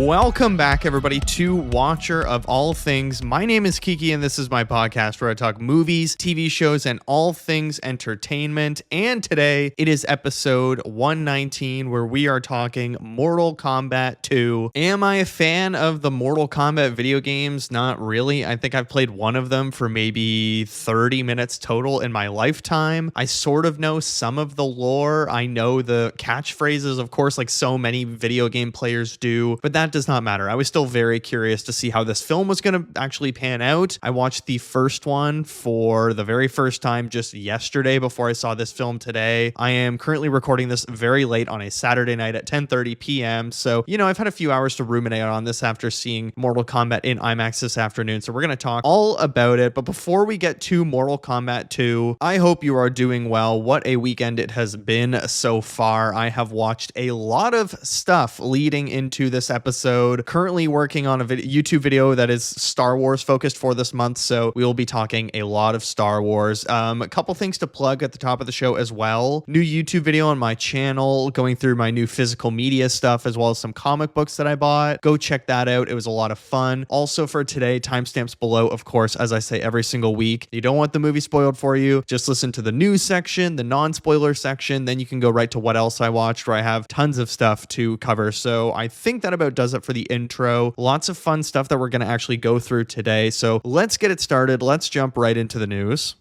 Welcome back, everybody, to Watcher of All Things. My name is Kiki, and this is my podcast where I talk movies, TV shows, and all things entertainment. And today, it is episode 119, where we are talking Mortal Kombat II. Am I a fan of the Mortal Kombat video games? Not really. I think I've played one of them for maybe 30 minutes total in my lifetime. I sort of know some of the lore. I know the catchphrases, of course, like so many video game players do, but that does not matter. I was still very curious to see how this film was going to actually pan out. I watched the first one for the very first time just yesterday before I saw this film today. I am currently recording this very late on a Saturday night at 10:30 p.m. So, I've had a few hours to ruminate on this after seeing Mortal Kombat in IMAX this afternoon. So we're going to talk all about it. But before we get to Mortal Kombat 2, I hope you are doing well. What a weekend it has been so far. I have watched a lot of stuff leading into this episode. Currently working on a YouTube video that is Star Wars focused for this month, so we will be talking a lot of Star Wars. A couple things to plug at the top of the show as well. New YouTube video on my channel, going through my new physical media stuff, as well as some comic books that I bought. Go check that out. It was a lot of fun. Also for today, timestamps below, of course, as I say every single week. You don't want the movie spoiled for you. Just listen to the news section, the non-spoiler section, then you can go right to what else I watched, where I have tons of stuff to cover. So I think that about does it for the intro. Lots of fun stuff that we're going to actually go through today. So let's get it started. Let's jump right into the news.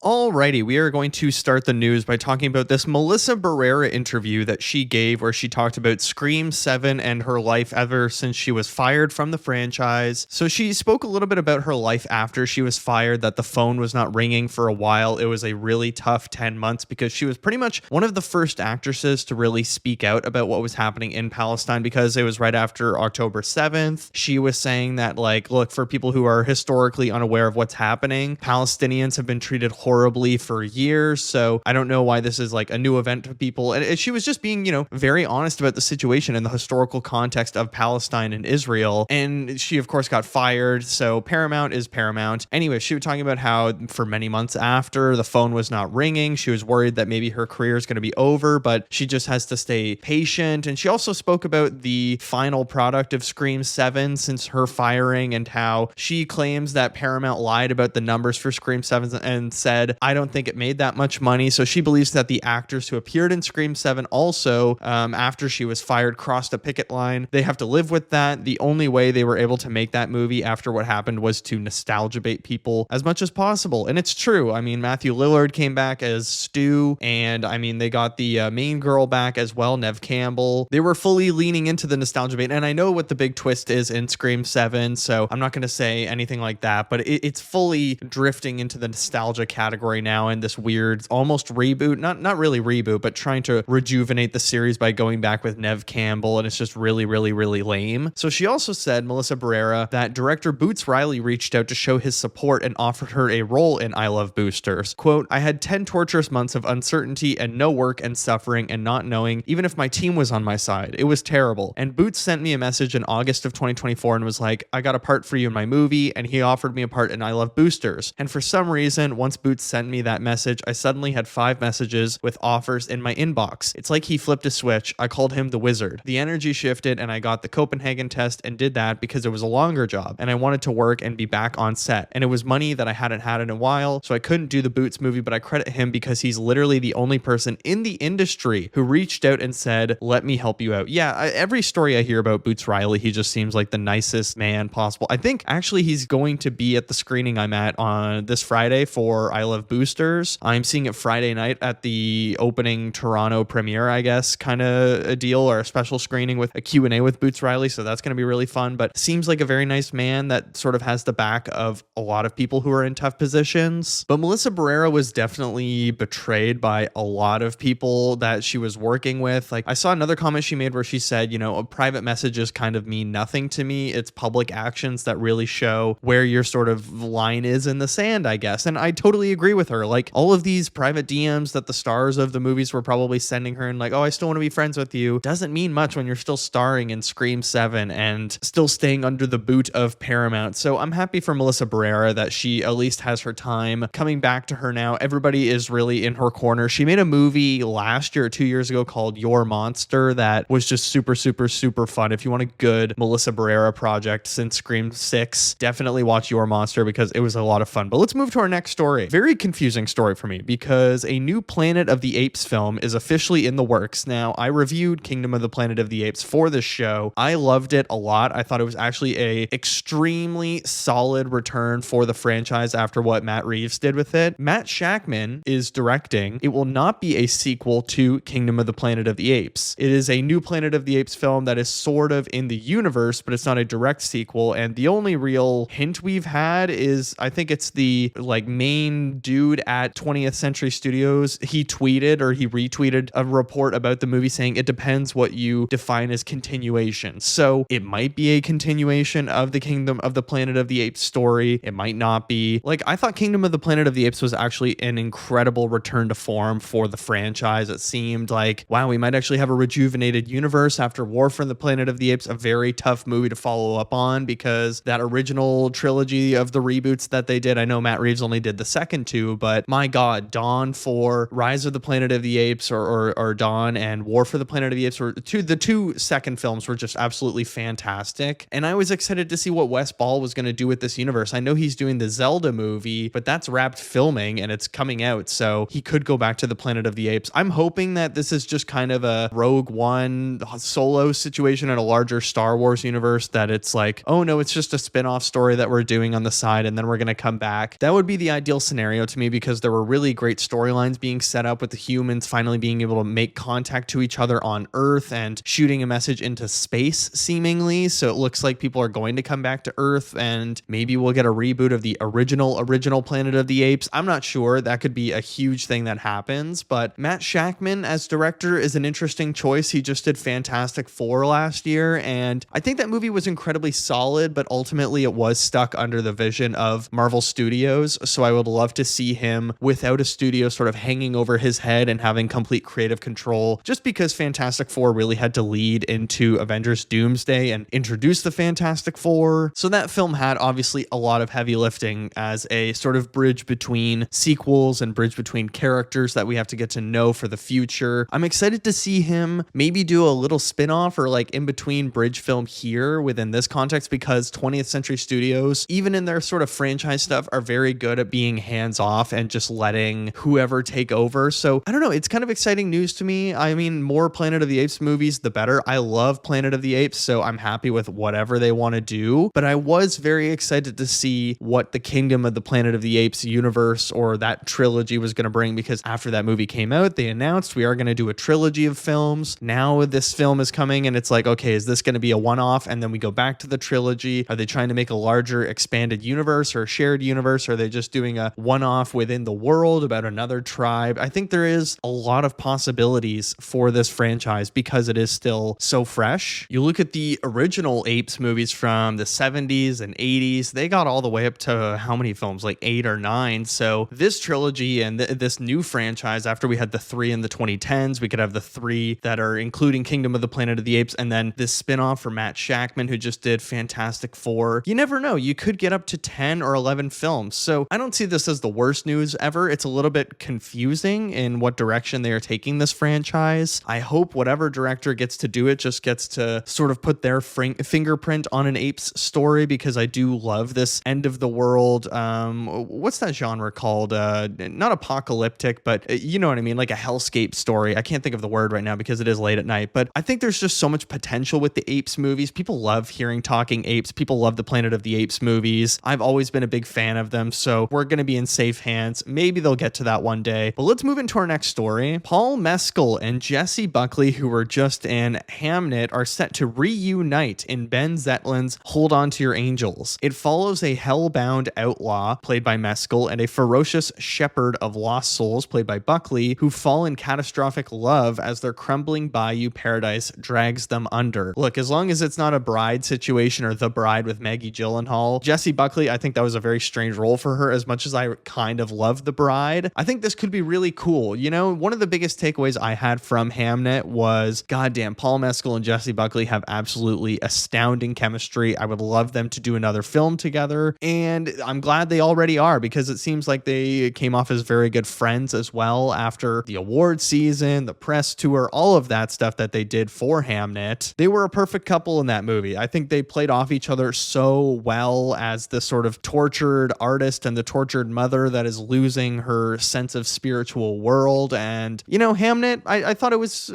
Alrighty, we are going to start the news by talking about this Melissa Barrera interview that she gave, where she talked about Scream 7 and her life ever since she was fired from the franchise. So she spoke a little bit about her life after she was fired, that the phone was not ringing for a while. It was a really tough 10 months because she was pretty much one of the first actresses to really speak out about what was happening in Palestine, because it was right after October 7th. She was saying that, look, for people who are historically unaware of what's happening, Palestinians have been treated horribly for years, so I don't know why this is like a new event to people. And she was just being, very honest about the situation and the historical context of Palestine and Israel. And she, of course, got fired, so Paramount is Paramount. Anyway, she was talking about how for many months after, the phone was not ringing. She was worried that maybe her career is going to be over, but she just has to stay patient. And she also spoke about the final product of Scream 7 since her firing, and how she claims that Paramount lied about the numbers for Scream 7 and said, I don't think it made that much money. So she believes that the actors who appeared in Scream 7 also, after she was fired, crossed a picket line. They have to live with that. The only way they were able to make that movie after what happened was to nostalgia bait people as much as possible. And it's true. I mean, Matthew Lillard came back as Stu, and they got the main girl back as well, Neve Campbell. They were fully leaning into the nostalgia bait. And I know what the big twist is in Scream 7, so I'm not going to say anything like that, but it's fully drifting into the nostalgia category now, in this weird almost reboot, not really reboot, but trying to rejuvenate the series by going back with Neve Campbell, and it's just really, really, really lame. So she also said, Melissa Barrera, that director Boots Riley reached out to show his support and offered her a role in I Love Boosters. Quote, I had 10 torturous months of uncertainty and no work and suffering and not knowing even if my team was on my side. It was terrible. And Boots sent me a message in August of 2024 and was like, I got a part for you in my movie, and he offered me a part in I Love Boosters. And for some reason, once Boots sent me that message, I suddenly had 5 messages with offers in my inbox. It's like he flipped a switch. I called him the wizard. The energy shifted, and I got the Copenhagen test and did that because it was a longer job and I wanted to work and be back on set. And it was money that I hadn't had in a while, so I couldn't do the Boots movie, but I credit him because he's literally the only person in the industry who reached out and said, let me help you out. Yeah, every story I hear about Boots Riley, he just seems like the nicest man possible. I think actually he's going to be at the screening I'm at on this Friday for I Love Boosters. I'm seeing it Friday night at the opening Toronto premiere, I guess, kind of a deal, or a special screening with a Q&A with Boots Riley. So that's going to be really fun, but seems like a very nice man that sort of has the back of a lot of people who are in tough positions. But Melissa Barrera was definitely betrayed by a lot of people that she was working with. Like, I saw another comment she made where she said, private messages kind of mean nothing to me. It's public actions that really show where your sort of line is in the sand, I guess. And I totally agree with her. Like, all of these private DMs that the stars of the movies were probably sending her and like, oh, I still want to be friends with you, doesn't mean much when you're still starring in Scream 7 and still staying under the boot of Paramount. So I'm happy for Melissa Barrera that she at least has her time coming back to her now. Everybody is really in her corner. She made a movie last year or 2 years ago called Your Monster that was just super, super, super fun. If you want a good Melissa Barrera project since Scream 6, definitely watch Your Monster because it was a lot of fun. But let's move to our next story. Very confusing story for me because a new Planet of the Apes film is officially in the works. Now, I reviewed Kingdom of the Planet of the Apes for this show. I loved it a lot. I thought it was actually a extremely solid return for the franchise after what Matt Reeves did with it. Matt Shakman is directing. It will not be a sequel to Kingdom of the Planet of the Apes. It is a new Planet of the Apes film that is sort of in the universe, but it's not a direct sequel. And the only real hint we've had is, I think it's the like main dude at 20th Century Studios. He tweeted or he retweeted a report about the movie saying it depends what you define as continuation. So it might be a continuation of the Kingdom of the Planet of the Apes story. It might not be. Like, I thought Kingdom of the Planet of the Apes was actually an incredible return to form for the franchise. It seemed like, wow, we might actually have a rejuvenated universe after War for the Planet of the Apes, a very tough movie to follow up on because that original trilogy of the reboots that they did, I know Matt Reeves only did the second two, but my God, Dawn for Rise of the Planet of the Apes or Dawn and War for the Planet of the Apes were the two second films were just absolutely fantastic. And I was excited to see what Wes Ball was going to do with this universe. I know he's doing the Zelda movie, but that's wrapped filming and it's coming out, so he could go back to the Planet of the Apes. I'm hoping that this is just kind of a Rogue One solo situation in a larger Star Wars universe, that it's like, oh no, it's just a spin-off story that we're doing on the side and then we're going to come back. That would be the ideal scenario to me because there were really great storylines being set up with the humans finally being able to make contact to each other on Earth and shooting a message into space seemingly. So it looks like people are going to come back to Earth and maybe we'll get a reboot of the original Planet of the Apes. I'm not sure. That could be a huge thing that happens, but Matt Shakman as director is an interesting choice. He just did Fantastic Four last year, and I think that movie was incredibly solid, but ultimately it was stuck under the vision of Marvel Studios. So I would love to see him without a studio sort of hanging over his head and having complete creative control, just because Fantastic Four really had to lead into Avengers Doomsday and introduce the Fantastic Four. So that film had obviously a lot of heavy lifting as a sort of bridge between sequels and bridge between characters that we have to get to know for the future. I'm excited to see him maybe do a little spin-off or like in between bridge film here within this context, because 20th Century Studios, even in their sort of franchise stuff, are very good at being hands off and just letting whoever take over. So I don't know, it's kind of exciting news to me. I mean, more Planet of the Apes movies, the better. I love Planet of the Apes, so I'm happy with whatever they want to do, but I was very excited to see what the Kingdom of the Planet of the Apes universe or that trilogy was going to bring, because after that movie came out, they announced we are going to do a trilogy of films. Now this film is coming and it's like, okay, is this going to be a one-off and then we go back to the trilogy? Are they trying to make a larger expanded universe or a shared universe? Or are they just doing a one-off within the world about another tribe? I think there is a lot of possibilities for this franchise because it is still so fresh. You look at the original Apes movies from the 70s and 80s, they got all the way up to how many films? Like 8 or 9. So this trilogy and this new franchise, after we had the 3 in the 2010s, we could have the 3 that are including Kingdom of the Planet of the Apes, and then this spin-off for Matt Shakman, who just did Fantastic Four. You never know. You could get up to 10 or 11 films. So I don't see this as the worst news ever. It's a little bit confusing in what direction they are taking this franchise. I hope whatever director gets to do it just gets to sort of put their fingerprint on an Apes story, because I do love this end of the world. What's that genre called? Not apocalyptic, but you know what I mean? Like a hellscape story. I can't think of the word right now because it is late at night, but I think there's just so much potential with the Apes movies. People love hearing talking apes. People love the Planet of the Apes movies. I've always been a big fan of them, so we're going to be in safe hands. Maybe they'll get to that one day. But let's move into our next story. Paul Mescal and Jesse Buckley, who were just in Hamnet, are set to reunite in Ben Zetlin's Hold On to Your Angels. It follows a hellbound outlaw, played by Mescal, and a ferocious shepherd of lost souls, played by Buckley, who fall in catastrophic love as their crumbling bayou paradise drags them under. Look, as long as it's not a Bride situation or The Bride with Maggie Gyllenhaal, Jessie Buckley, I think that was a very strange role for her. As much as I kind of love The Bride. I think this could be really cool. You know, one of the biggest takeaways I had from Hamnet was, goddamn, Paul Mescal and Jessie Buckley have absolutely astounding chemistry. I would love them to do another film together, and I'm glad they already are, because it seems like they came off as very good friends as well after the award season, the press tour, all of that stuff that they did for Hamnet. They were a perfect couple in that movie. I think they played off each other so well as the sort of tortured artist and the tortured mother that is losing her sense of spiritual world. And, you know, Hamnet, I thought it was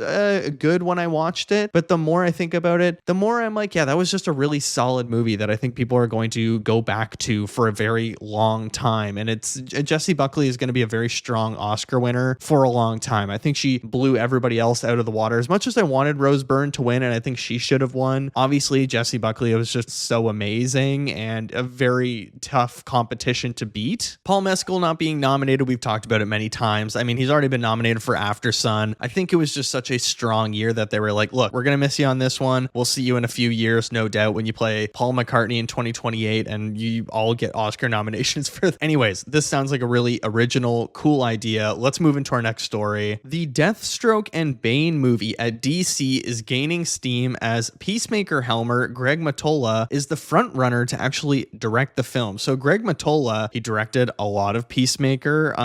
good when I watched it, but the more I think about it, the more I'm like, yeah, that was just a really solid movie that I think people are going to go back to for a very long time. And it's Jessie Buckley is going to be a very strong Oscar winner for a long time. I think she blew everybody else out of the water. As much as I wanted Rose Byrne to win, and I think she should have won, obviously Jessie Buckley was just so amazing and a very tough competition to beat. Paul Mescal not being nominated, we've talked about it many times. I mean, he's already been nominated for After Sun. I think it was just such a strong year that they were like, look, we're going to miss you on this one. We'll see you in a few years, no doubt, when you play Paul McCartney in 2028 and you all get Oscar nominations for. Anyways, this sounds like a really original, cool idea. Let's move into our next story. The Deathstroke and Bane movie at DC is gaining steam as Peacemaker Helmer Greg Mottola is the front runner to actually direct the film. So Greg Mottola, he directed a lot of Peacemaker.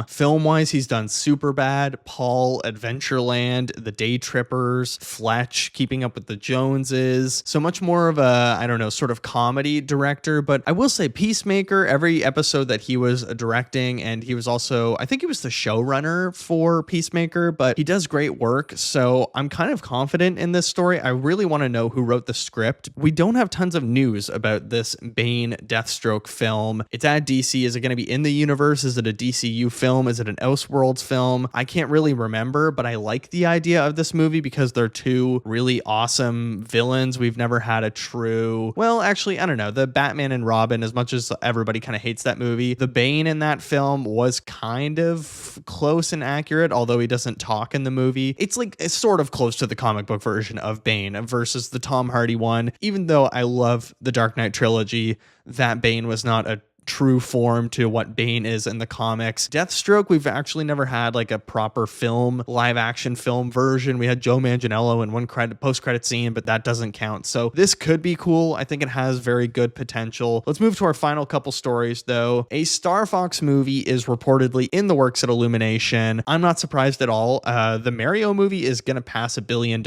Film-wise, he's done Superbad, Paul, Adventureland, The Day Trippers, Fletch, Keeping Up with the Joneses. So much more of a, I don't know, sort of comedy director. But I will say Peacemaker, every episode that he was directing, and he was also, I think he was the showrunner for Peacemaker, but he does great work. So I'm kind of confident in this story. I really want to know who wrote the script. We don't have tons of news about this Bane Deathstroke film. It's at DC. Is it going to be in the universe? Is it a DCU film? Is it an Elseworlds film? I can't really remember, but I like the idea of this movie because they're two really awesome villains. We've never had a true, well, actually, I don't know, the Batman and Robin, as much as everybody kind of hates that movie, the Bane in that film was kind of close and accurate, although he doesn't talk in the movie. It's sort of close to the comic book version of Bane versus the Tom Hardy one. Even though I love the Dark Knight trilogy, that Bane was not a true form to what Bane is in the comics. Deathstroke, we've actually never had like a proper film, live action film version. We had Joe Manganiello in one post-credit scene, but that doesn't count. So this could be cool. I think it has very good potential. Let's move to our final couple stories though. A Star Fox movie is reportedly in the works at Illumination. I'm not surprised at all. The Mario movie is going to pass $1 billion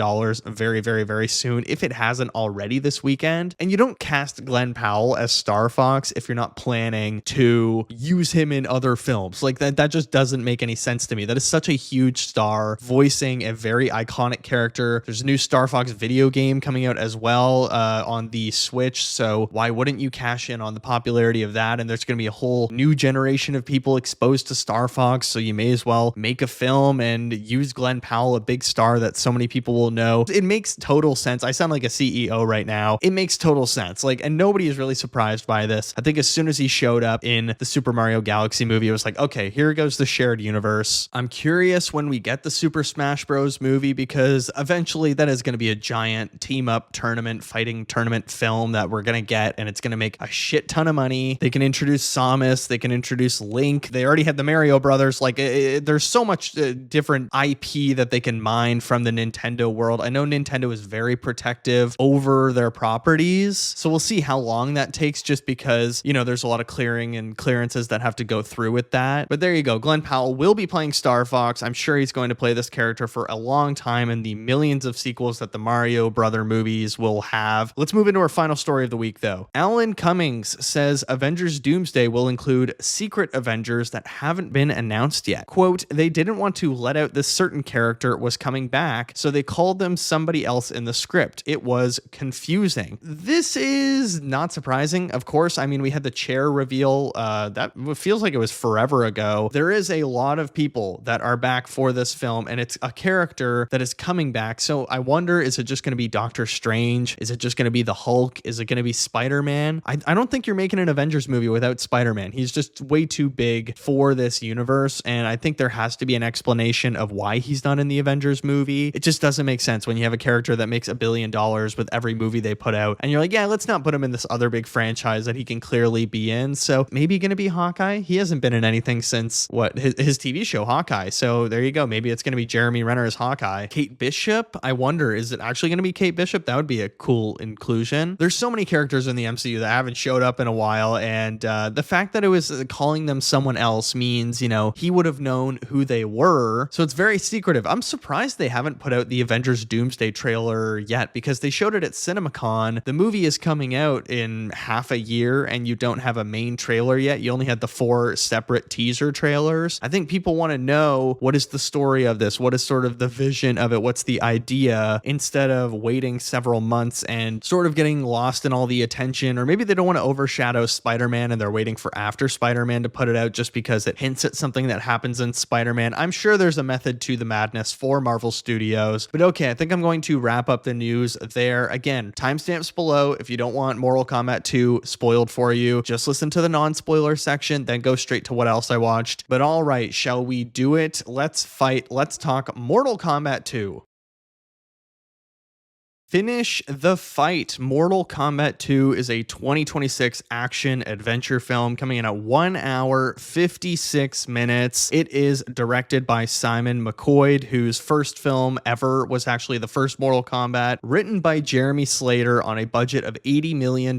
very, very, very soon, if it hasn't already this weekend. And you don't cast Glenn Powell as Star Fox if you're not planning to use him in other films. Like that just doesn't make any sense to me. That is such a huge star voicing a very iconic character. There's a new Star Fox video game coming out as well on the Switch. So why wouldn't you cash in on the popularity of that? And there's going to be a whole new generation of people exposed to Star Fox. So you may as well make a film and use Glenn Powell, a big star that so many people will know. It makes total sense. I sound like a CEO right now. It makes total sense. And nobody is really surprised by this. I think as soon as he showed up in the Super Mario Galaxy movie, it was like, okay, here goes the shared universe. I'm curious when we get the Super Smash Bros. Movie, because eventually that is going to be a giant team up fighting tournament film that we're going to get, and it's going to make a shit ton of money. They can introduce Samus, they can introduce Link. They already had the Mario Brothers. There's so much different IP that they can mine from the Nintendo world. I know Nintendo is very protective over their properties, so we'll see how long that takes, just because, there's a lot of clearing and clearances that have to go through with that. But there you go. Glenn Powell will be playing Star Fox. I'm sure he's going to play this character for a long time in the millions of sequels that the Mario Brother movies will have. Let's move into our final story of the week, though. Alan Cummings says Avengers Doomsday will include secret Avengers that haven't been announced yet. Quote, they didn't want to let out this certain character was coming back, so they called them somebody else in the script. It was confusing. This is not surprising, of course. I mean, we had the chair reveal that feels like it was forever ago. There is a lot of people that are back for this film, and it's a character that is coming back. So I wonder, is it just going to be Doctor Strange? Is it just going to be the Hulk? Is it going to be Spider-Man? I don't think you're making an Avengers movie without Spider-Man. He's just way too big for this universe, and I think there has to be an explanation of why he's not in the Avengers movie. It just doesn't make sense when you have a character that makes $1 billion with every movie they put out, and you're like, yeah, let's not put him in this other big franchise that he can clearly be in. in. So maybe going to be Hawkeye. He hasn't been in anything since his TV show Hawkeye. So there you go. Maybe it's going to be Jeremy Renner as Hawkeye. Kate Bishop, I wonder, is it actually going to be Kate Bishop? That would be a cool inclusion. There's so many characters in the MCU that haven't showed up in a while, and the fact that it was calling them someone else means, he would have known who they were. So it's very secretive. I'm surprised they haven't put out the Avengers Doomsday trailer yet, because they showed it at CinemaCon. The movie is coming out in half a year and you don't have a main trailer yet. You only had the 4 separate teaser trailers. I think people want to know, what is the story of this? What is sort of the vision of it? What's the idea? Instead of waiting several months and sort of getting lost in all the attention, or maybe they don't want to overshadow Spider-Man and they're waiting for after Spider-Man to put it out just because it hints at something that happens in Spider-Man. I'm sure there's a method to the madness for Marvel Studios. But okay, I think I'm going to wrap up the news there. Again, timestamps below if you don't want Mortal Kombat 2 spoiled for you. Just listen to the non-spoiler section, then go straight to what else I watched. But all right, shall we do it? Let's fight. Let's talk Mortal Kombat 2. Finish the Fight. Mortal Kombat 2 is a 2026 action adventure film coming in at 1 hour, 56 minutes. It is directed by Simon McQuoid, whose first film ever was actually the first Mortal Kombat, written by Jeremy Slater on a budget of $80 million.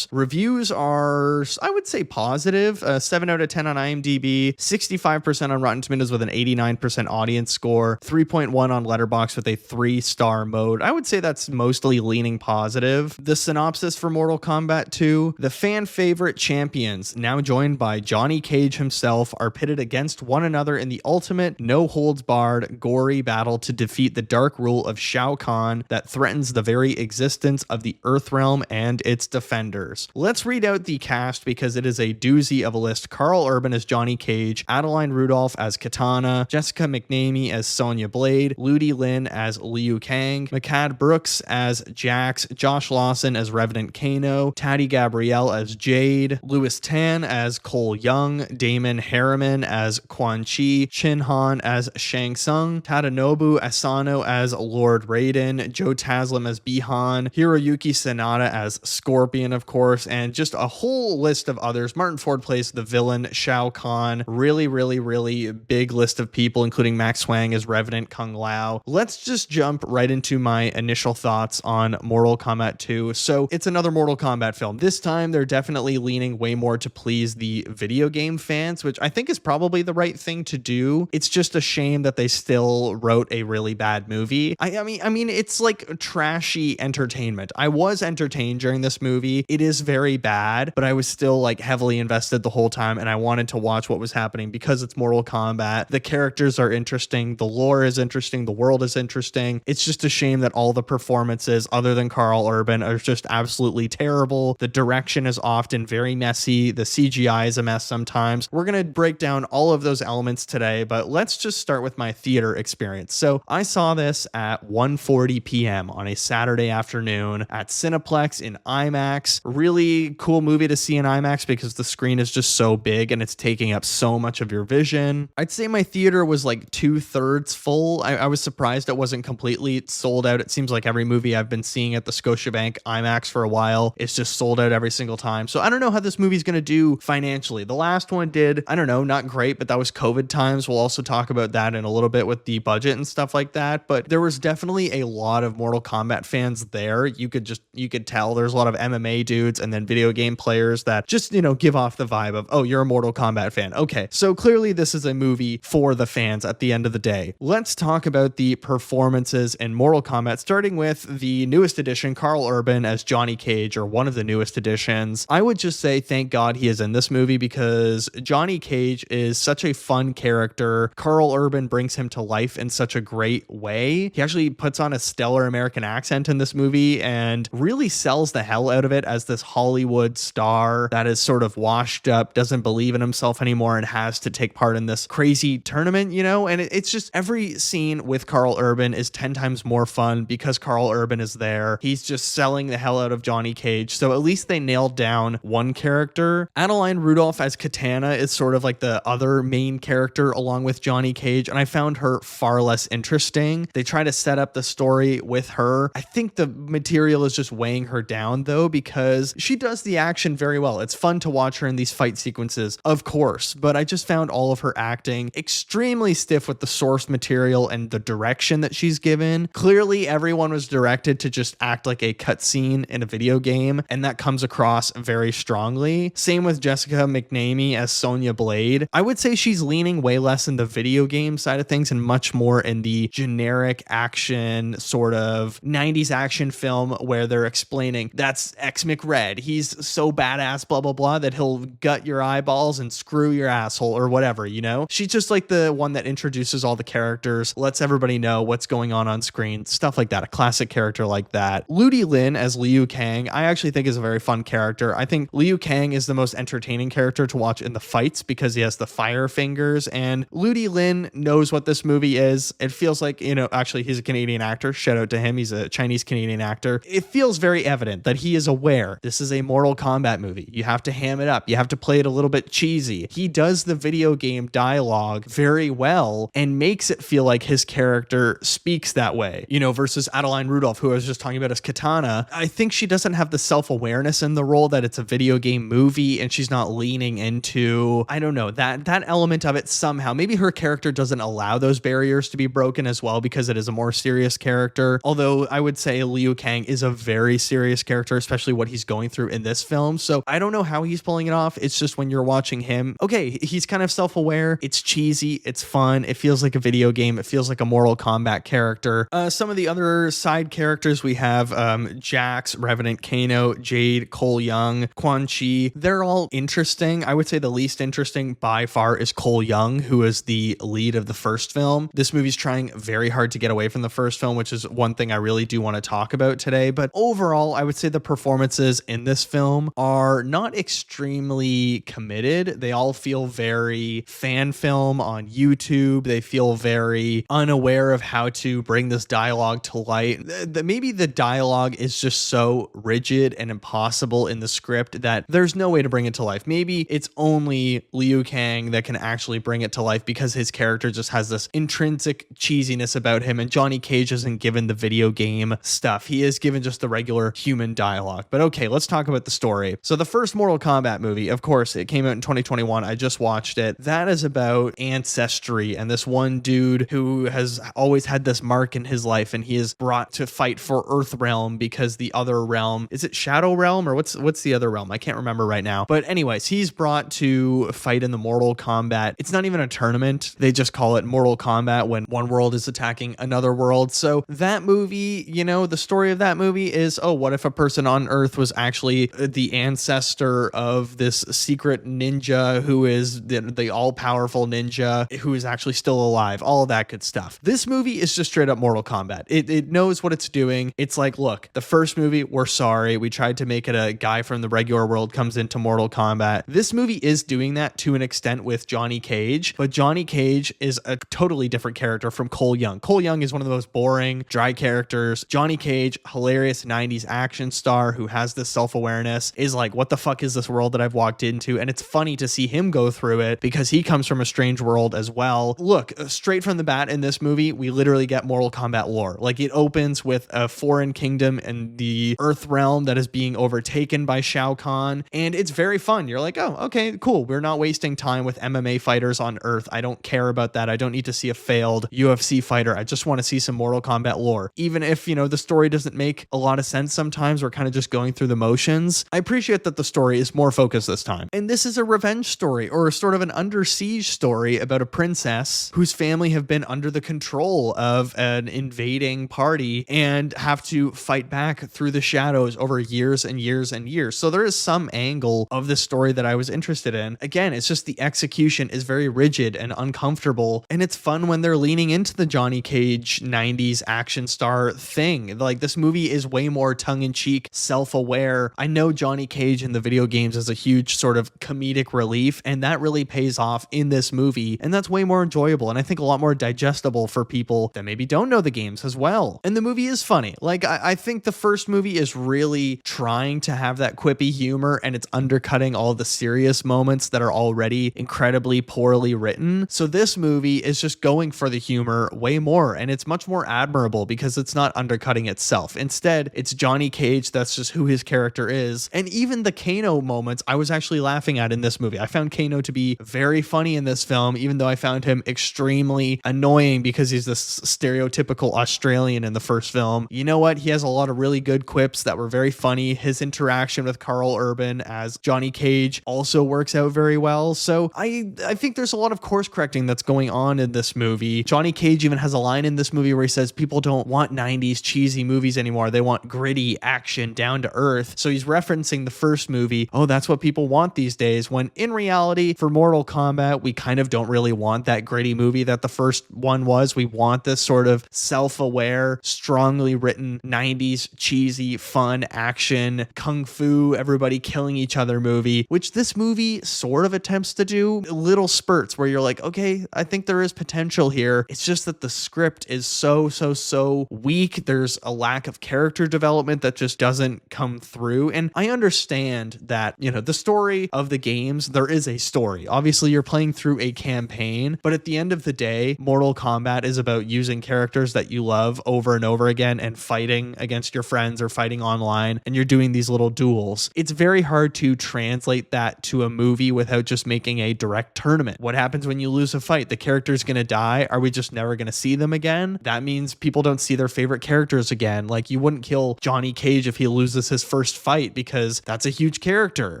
Reviews are, I would say, positive. 7 out of 10 on IMDb, 65% on Rotten Tomatoes with an 89% audience score, 3.1 on Letterboxd with a 3-star mode. I would say that's mostly leaning positive. The synopsis for Mortal Kombat 2: the fan favorite champions, now joined by Johnny Cage himself, are pitted against one another in the ultimate, no-holds-barred, gory battle to defeat the dark rule of Shao Kahn that threatens the very existence of the Earthrealm and its defenders. Let's read out the cast because it is a doozy of a list. Carl Urban as Johnny Cage, Adeline Rudolph as Katana, Jessica McNamee as Sonya Blade, Ludi Lin as Liu Kang, Makad Brooks as Jax, Josh Lawson as Revenant Kano, Taddy Gabrielle as Jade, Louis Tan as Cole Young, Damon Harriman as Quan Chi, Chin Han as Shang Tsung, Tadanobu Asano as Lord Raiden, Joe Taslim as Bihan, Hiroyuki Sanada as Scorpion, of course, and just a whole list of others. Martin Ford plays the villain Shao Kahn. Really big list of people, including Max Wang as Revenant Kung Lao. Let's just jump right into my initial thoughts on Mortal Kombat 2. So it's another Mortal Kombat film. This time they're definitely leaning way more to please the video game fans, which I think is probably the right thing to do. It's just a shame that they still wrote a really bad movie. I mean, it's like trashy entertainment. I was entertained during this movie. It is very bad, but I was still like heavily invested the whole time, and I wanted to watch what was happening because it's Mortal Kombat. The characters are interesting. The lore is interesting. The world is interesting. It's just a shame that all the performances other than Carl Urban are just absolutely terrible. The direction is often very messy. The CGI is a mess sometimes. We're going to break down all of those elements today, but let's just start with my theater experience. So I saw this at 1:40 p.m. on a Saturday afternoon at Cineplex in IMAX. Really cool movie to see in IMAX because the screen is just so big and it's taking up so much of your vision. I'd say my theater was like 2/3 full. I was surprised it wasn't completely sold out. It seems like every movie I've been seeing at the Scotiabank IMAX for a while, it's just sold out every single time. So I don't know how this movie's going to do financially. The last one did, I don't know, not great, but that was COVID times. We'll also talk about that in a little bit with the budget and stuff like that. But there was definitely a lot of Mortal Kombat fans there. You could tell there's a lot of MMA dudes and then video game players that just, give off the vibe of, oh, you're a Mortal Kombat fan. Okay, so clearly this is a movie for the fans at the end of the day. Let's talk about the performances in Mortal Kombat, starting with the newest edition, Carl Urban as Johnny Cage, or one of the newest editions. I would just say thank God he is in this movie because Johnny Cage is such a fun character. Carl Urban brings him to life in such a great way. He actually puts on a stellar American accent in this movie and really sells the hell out of it as this Hollywood star that is sort of washed up, doesn't believe in himself anymore, and has to take part in this crazy tournament, and it's just every scene with Carl Urban is 10 times more fun because Carl Urban is there. He's just selling the hell out of Johnny Cage. So at least they nailed down one character. Adeline Rudolph as Katana is sort of like the other main character along with Johnny Cage, and I found her far less interesting. They try to set up the story with her. I think the material is just weighing her down though, because she does the action very well. It's fun to watch her in these fight sequences, of course, but I just found all of her acting extremely stiff with the source material and the direction that she's given. Clearly, everyone was directed to just act like a cutscene in a video game, and that comes across very strongly. Same with Jessica McNamee as Sonya Blade. I would say she's leaning way less in the video game side of things and much more in the generic action sort of 90s action film where they're explaining that's X McRed. He's so badass, blah, blah, blah, that he'll gut your eyeballs and screw your asshole or whatever, you know? She's just like the one that introduces all the characters, lets everybody know what's going on screen, stuff like that. A classic character like that. Ludi Lin as Liu Kang, I actually think is a very fun character. I think Liu Kang is the most entertaining character to watch in the fights because he has the fire fingers, and Ludi Lin knows what this movie is. It feels like, you know, actually he's a Canadian actor. Shout out to him. He's a Chinese Canadian actor. It feels very evident that he is aware this is a Mortal Kombat movie. You have to ham it up. You have to play it a little bit cheesy. He does the video game dialogue very well and makes it feel like his character speaks that way, you know, versus Adeline Rudolph, who I was just talking about as Katana. I think she doesn't have the self-awareness in the role that it's a video game movie and she's not leaning into, I don't know, that element of it somehow. Maybe her character doesn't allow those barriers to be broken as well because it is a more serious character. Although I would say Liu Kang is a very serious character, especially what he's going through in this film. So I don't know how he's pulling it off. It's just when you're watching him, okay, he's kind of self-aware. It's cheesy. It's fun. It feels like a video game. It feels like a Mortal Kombat character. Some of the other side characters we have, Jax, Revenant Kano, Jade, Cole Young, Quan Chi. They're all interesting. I would say the least interesting by far is Cole Young, who is the lead of the first film. This movie's trying very hard to get away from the first film, which is one thing I really do want to talk about today. But overall, I would say the performances in this film are not extremely committed. They all feel very fan film on YouTube. They feel very unaware of how to bring this dialogue to light. Maybe the dialogue is just so rigid and impossible in the script that there's no way to bring it to life. Maybe it's only Liu Kang that can actually bring it to life because his character just has this intrinsic cheesiness about him, and Johnny Cage isn't given the video game stuff. He is given just the regular human dialogue. But okay, let's talk about the story. So the first Mortal Kombat movie, of course, it came out in 2021. I just watched it. That is about ancestry and this one dude who has always had this mark in his life, and he is brought to fight for Earth Realm because the other realm, is it Shadow Realm or what's the other realm? I can't remember right now. But anyways, he's brought to fight in the Mortal Kombat. It's not even a tournament. They just call it Mortal Kombat when one world is attacking another world. So that movie, you know, the story of that movie is, oh, what if a person on Earth was actually the ancestor of this secret ninja who is the all-powerful ninja who is actually still alive, all of that good stuff. This movie is just straight up Mortal Kombat. It knows what it's doing. It's like, look, the first movie, we're sorry. We tried to make it a guy from the regular world comes into Mortal Kombat. This movie is doing that to an extent with Johnny Cage, but Johnny Cage is a totally different character from Cole Young. Cole Young is one of the most boring, dry characters. Johnny Cage, hilarious 90s action star who has this self-awareness, is like, what the fuck is this world that I've walked into? And it's funny to see him go through it because he comes from a strange world as well. Look, straight from the bat in this movie, we literally get Mortal Kombat lore. Like, it opens with a foreign kingdom and the Earth realm that is being overtaken by Shao Kahn, and it's very fun. You're like, oh, okay, cool. We're not wasting time with MMA fighters on Earth. I don't care about that. I don't need to see a failed UFC fighter. I just want to see some Mortal Kombat lore. Even if, you know, the story doesn't make a lot of sense sometimes, we're kind of just going through the motions. I appreciate that the story is more focused this time. And this is a revenge story, or sort of an under siege story about a princess whose family have been under the control of an invading party and have to fight back through the shadows over years and years and years. So there is some angle of this story that I was interested in. Again, it's just the execution is very rigid and uncomfortable, and it's fun when they're leaning into the Johnny Cage 90s action star thing. Like, this movie is way more tongue-in-cheek, self-aware. I know Johnny Cage in the video games is a huge sort of comedic relief, and that really pays off in this movie, and that's way more enjoyable, and I think a lot more digestible for people that maybe don't know the games as well. And the the movie is funny. Like, I think the first movie is really trying to have that quippy humor, and it's undercutting all the serious moments that are already incredibly poorly written. So this movie is just going for the humor way more, and it's much more admirable because it's not undercutting itself. Instead, it's Johnny Cage. That's just who his character is. And even the Kano moments I was actually laughing at in this movie. I found Kano to be very funny in this film, even though I found him extremely annoying because he's this stereotypical Australian in the first film. You know what? He has a lot of really good quips that were very funny. His interaction with Carl Urban as Johnny Cage also works out very well. So I think there's a lot of course correcting that's going on in this movie. Johnny Cage even has a line in this movie where he says people don't want 90s cheesy movies anymore. They want gritty action, down to earth. So he's referencing the first movie. Oh, that's what people want these days, when in reality for Mortal Kombat, we kind of don't really want that gritty movie that the first one was. We want this sort of self-aware, strongly written 90s cheesy, fun action, kung fu, everybody killing each other movie, which this movie sort of attempts to do. Little spurts where you're like, okay, I think there is potential here. It's just that the script is so weak. There's a lack of character development that just doesn't come through. And I understand that, you know, the story of the games, there is a story. Obviously, you're playing through a campaign, but at the end of the day, Mortal Kombat is about using characters that you love over and over again and fighting against your friends or fighting online, and you're doing these little duels. It's very hard to translate that to a movie without just making a direct tournament. What happens when you lose a fight? The character's going to die. Are we just never going to see them again? That means people don't see their favorite characters again. Like, you wouldn't kill Johnny Cage if he loses his first fight because that's a huge character.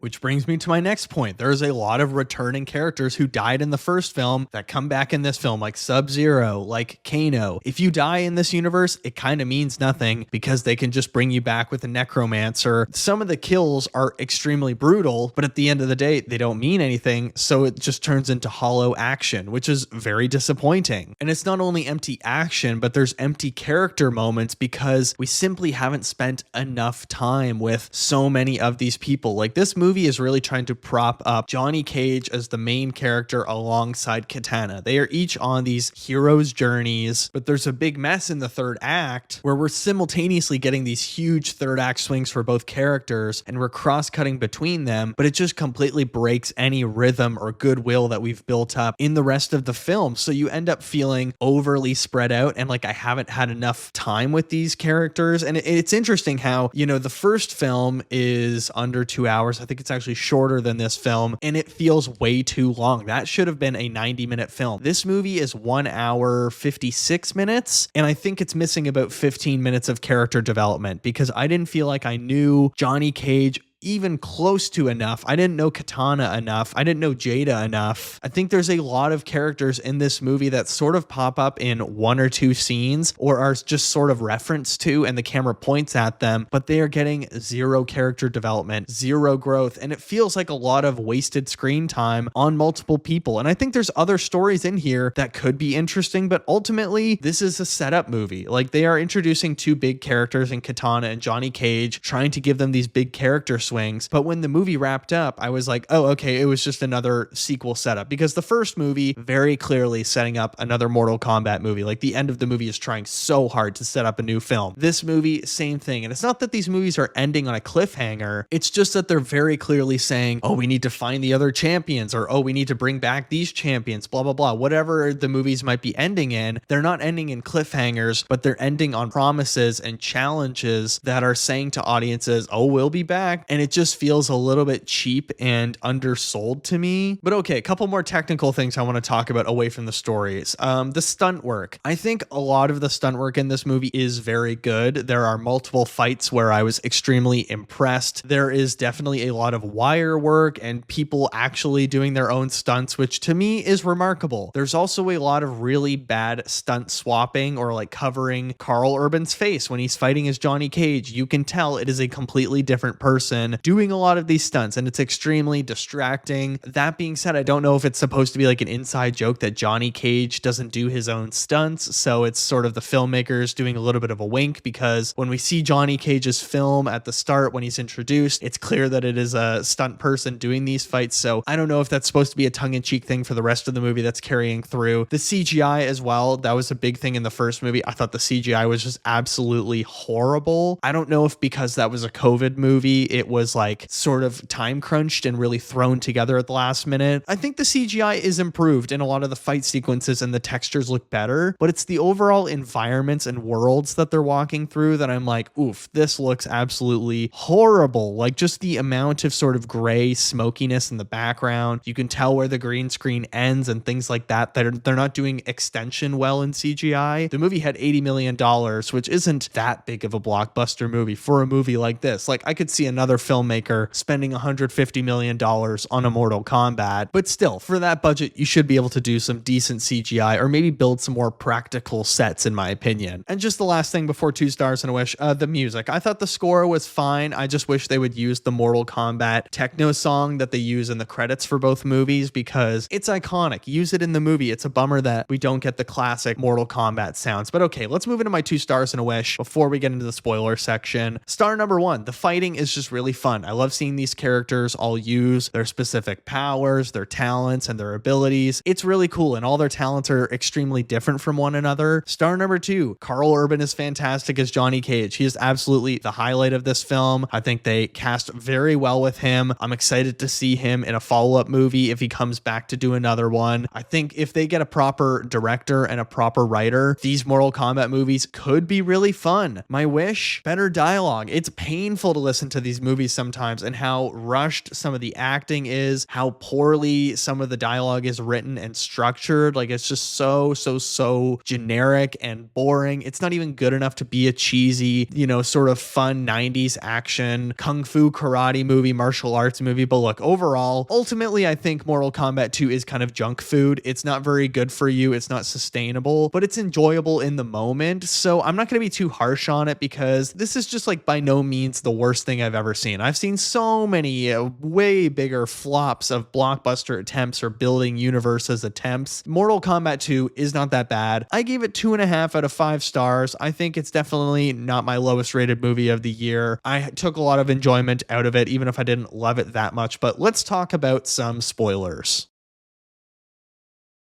Which brings me to my next point. There's a lot of returning characters who died in the first film that come back in this film, like Sub-Zero, like Kano. If you die in this universe, it kind of means nothing because they can just bring you back with a necromancer. Some of the kills are extremely brutal, but at the end of the day, they don't mean anything. So it just turns into hollow action, which is very disappointing. And it's not only empty action, but there's empty character moments because we simply haven't spent enough time with so many of these people. Like, this movie is really trying to prop up Johnny Cage as the main character alongside Katana. They are each on these heroes' journeys, but there's a big mess in the third act where we're simultaneously getting these huge third act swings for both characters and we're cross-cutting between them, but it just completely breaks any rhythm or goodwill that we've built up in the rest of the film. So you end up feeling overly spread out and like I haven't had enough time with these characters. And it's interesting how, you know, the first film is under 2 hours. I think it's actually shorter than this film, and it feels way too long. That should have been a 90-minute film. This movie is 1 hour 56 minutes, and I think it's missing about 15 minutes of character development because I didn't feel like I knew Johnny Cage even close to enough. I didn't know Katana enough. I didn't know Jada enough. I think there's a lot of characters in this movie that sort of pop up in one or two scenes or are just sort of referenced to and the camera points at them, but they are getting zero character development, zero growth, and it feels like a lot of wasted screen time on multiple people. And I think there's other stories in here that could be interesting, but ultimately this is a setup movie. Like, they are introducing two big characters in Katana and Johnny Cage, trying to give them these big character swings. But when the movie wrapped up, I was like, oh, okay, it was just another sequel setup, because the first movie very clearly setting up another Mortal Kombat movie. Like, the end of the movie is trying so hard to set up a new film. This movie, same thing. And it's not that these movies are ending on a cliffhanger. It's just that they're very clearly saying, oh, we need to find the other champions, or oh, we need to bring back these champions, blah, blah, blah. Whatever the movies might be ending in, they're not ending in cliffhangers, but they're ending on promises and challenges that are saying to audiences, oh, we'll be back. And it just feels a little bit cheap and undersold to me. But okay, a couple more technical things I want to talk about away from the stories. The stunt work. I think a lot of the stunt work in this movie is very good. There are multiple fights where I was extremely impressed. There is definitely a lot of wire work and people actually doing their own stunts, which to me is remarkable. There's also a lot of really bad stunt swapping, or like covering Carl Urban's face when he's fighting as Johnny Cage. You can tell it is a completely different person villain doing a lot of these stunts, and it's extremely distracting. That being said, I don't know if it's supposed to be like an inside joke that Johnny Cage doesn't do his own stunts, so it's sort of the filmmakers doing a little bit of a wink, because when we see Johnny Cage's film at the start when he's introduced, it's clear that it is a stunt person doing these fights. So I don't know if that's supposed to be a tongue-in-cheek thing for the rest of the movie that's carrying through. The CGI as well, that was a big thing in the first movie. I thought the CGI was just absolutely horrible. I don't know if because that was a COVID movie, it was like sort of time crunched and really thrown together at the last minute. I think the CGI is improved in a lot of the fight sequences and the textures look better, but it's the overall environments and worlds that they're walking through that I'm like, oof, this looks absolutely horrible. Like just the amount of sort of gray smokiness in the background. You can tell where the green screen ends and things like that. They're not doing extension well in CGI. The movie had $80 million, which isn't that big of a blockbuster movie for a movie like this. Like I could see another filmmaker spending $150 million on a Mortal Kombat, but still, for that budget, you should be able to do some decent CGI or maybe build some more practical sets, in my opinion. And just the last thing before 2 stars and a wish, the music. I thought the score was fine. I just wish they would use the Mortal Kombat techno song that they use in the credits for both movies, because it's iconic. Use it in the movie. It's a bummer that we don't get the classic Mortal Kombat sounds. But okay, let's move into my 2 stars and a wish before we get into the spoiler section. Star number 1, the fighting is just really fun. I love seeing these characters all use their specific powers, their talents, and their abilities. It's really cool, and all their talents are extremely different from one another. Star number 2, Carl Urban is fantastic as Johnny Cage. He is absolutely the highlight of this film. I think they cast very well with him. I'm excited to see him in a follow-up movie if he comes back to do another one. I think if they get a proper director and a proper writer, these Mortal Kombat movies could be really fun. My wish, better dialogue. It's painful to listen to these movies sometimes and how rushed some of the acting is, how poorly some of the dialogue is written and structured. Like it's just so generic and boring. It's not even good enough to be a cheesy, sort of fun 90s action, kung fu karate movie, martial arts movie. But look, overall, ultimately, I think Mortal Kombat 2 is kind of junk food. It's not very good for you. It's not sustainable, but it's enjoyable in the moment. So I'm not going to be too harsh on it, because this is just like by no means the worst thing I've ever seen. I've seen so many way bigger flops of blockbuster attempts or building universes attempts. Mortal Kombat 2 is not that bad. I gave it 2.5 out of 5 stars. I think it's definitely not my lowest rated movie of the year. I took a lot of enjoyment out of it, even if I didn't love it that much. But let's talk about some spoilers.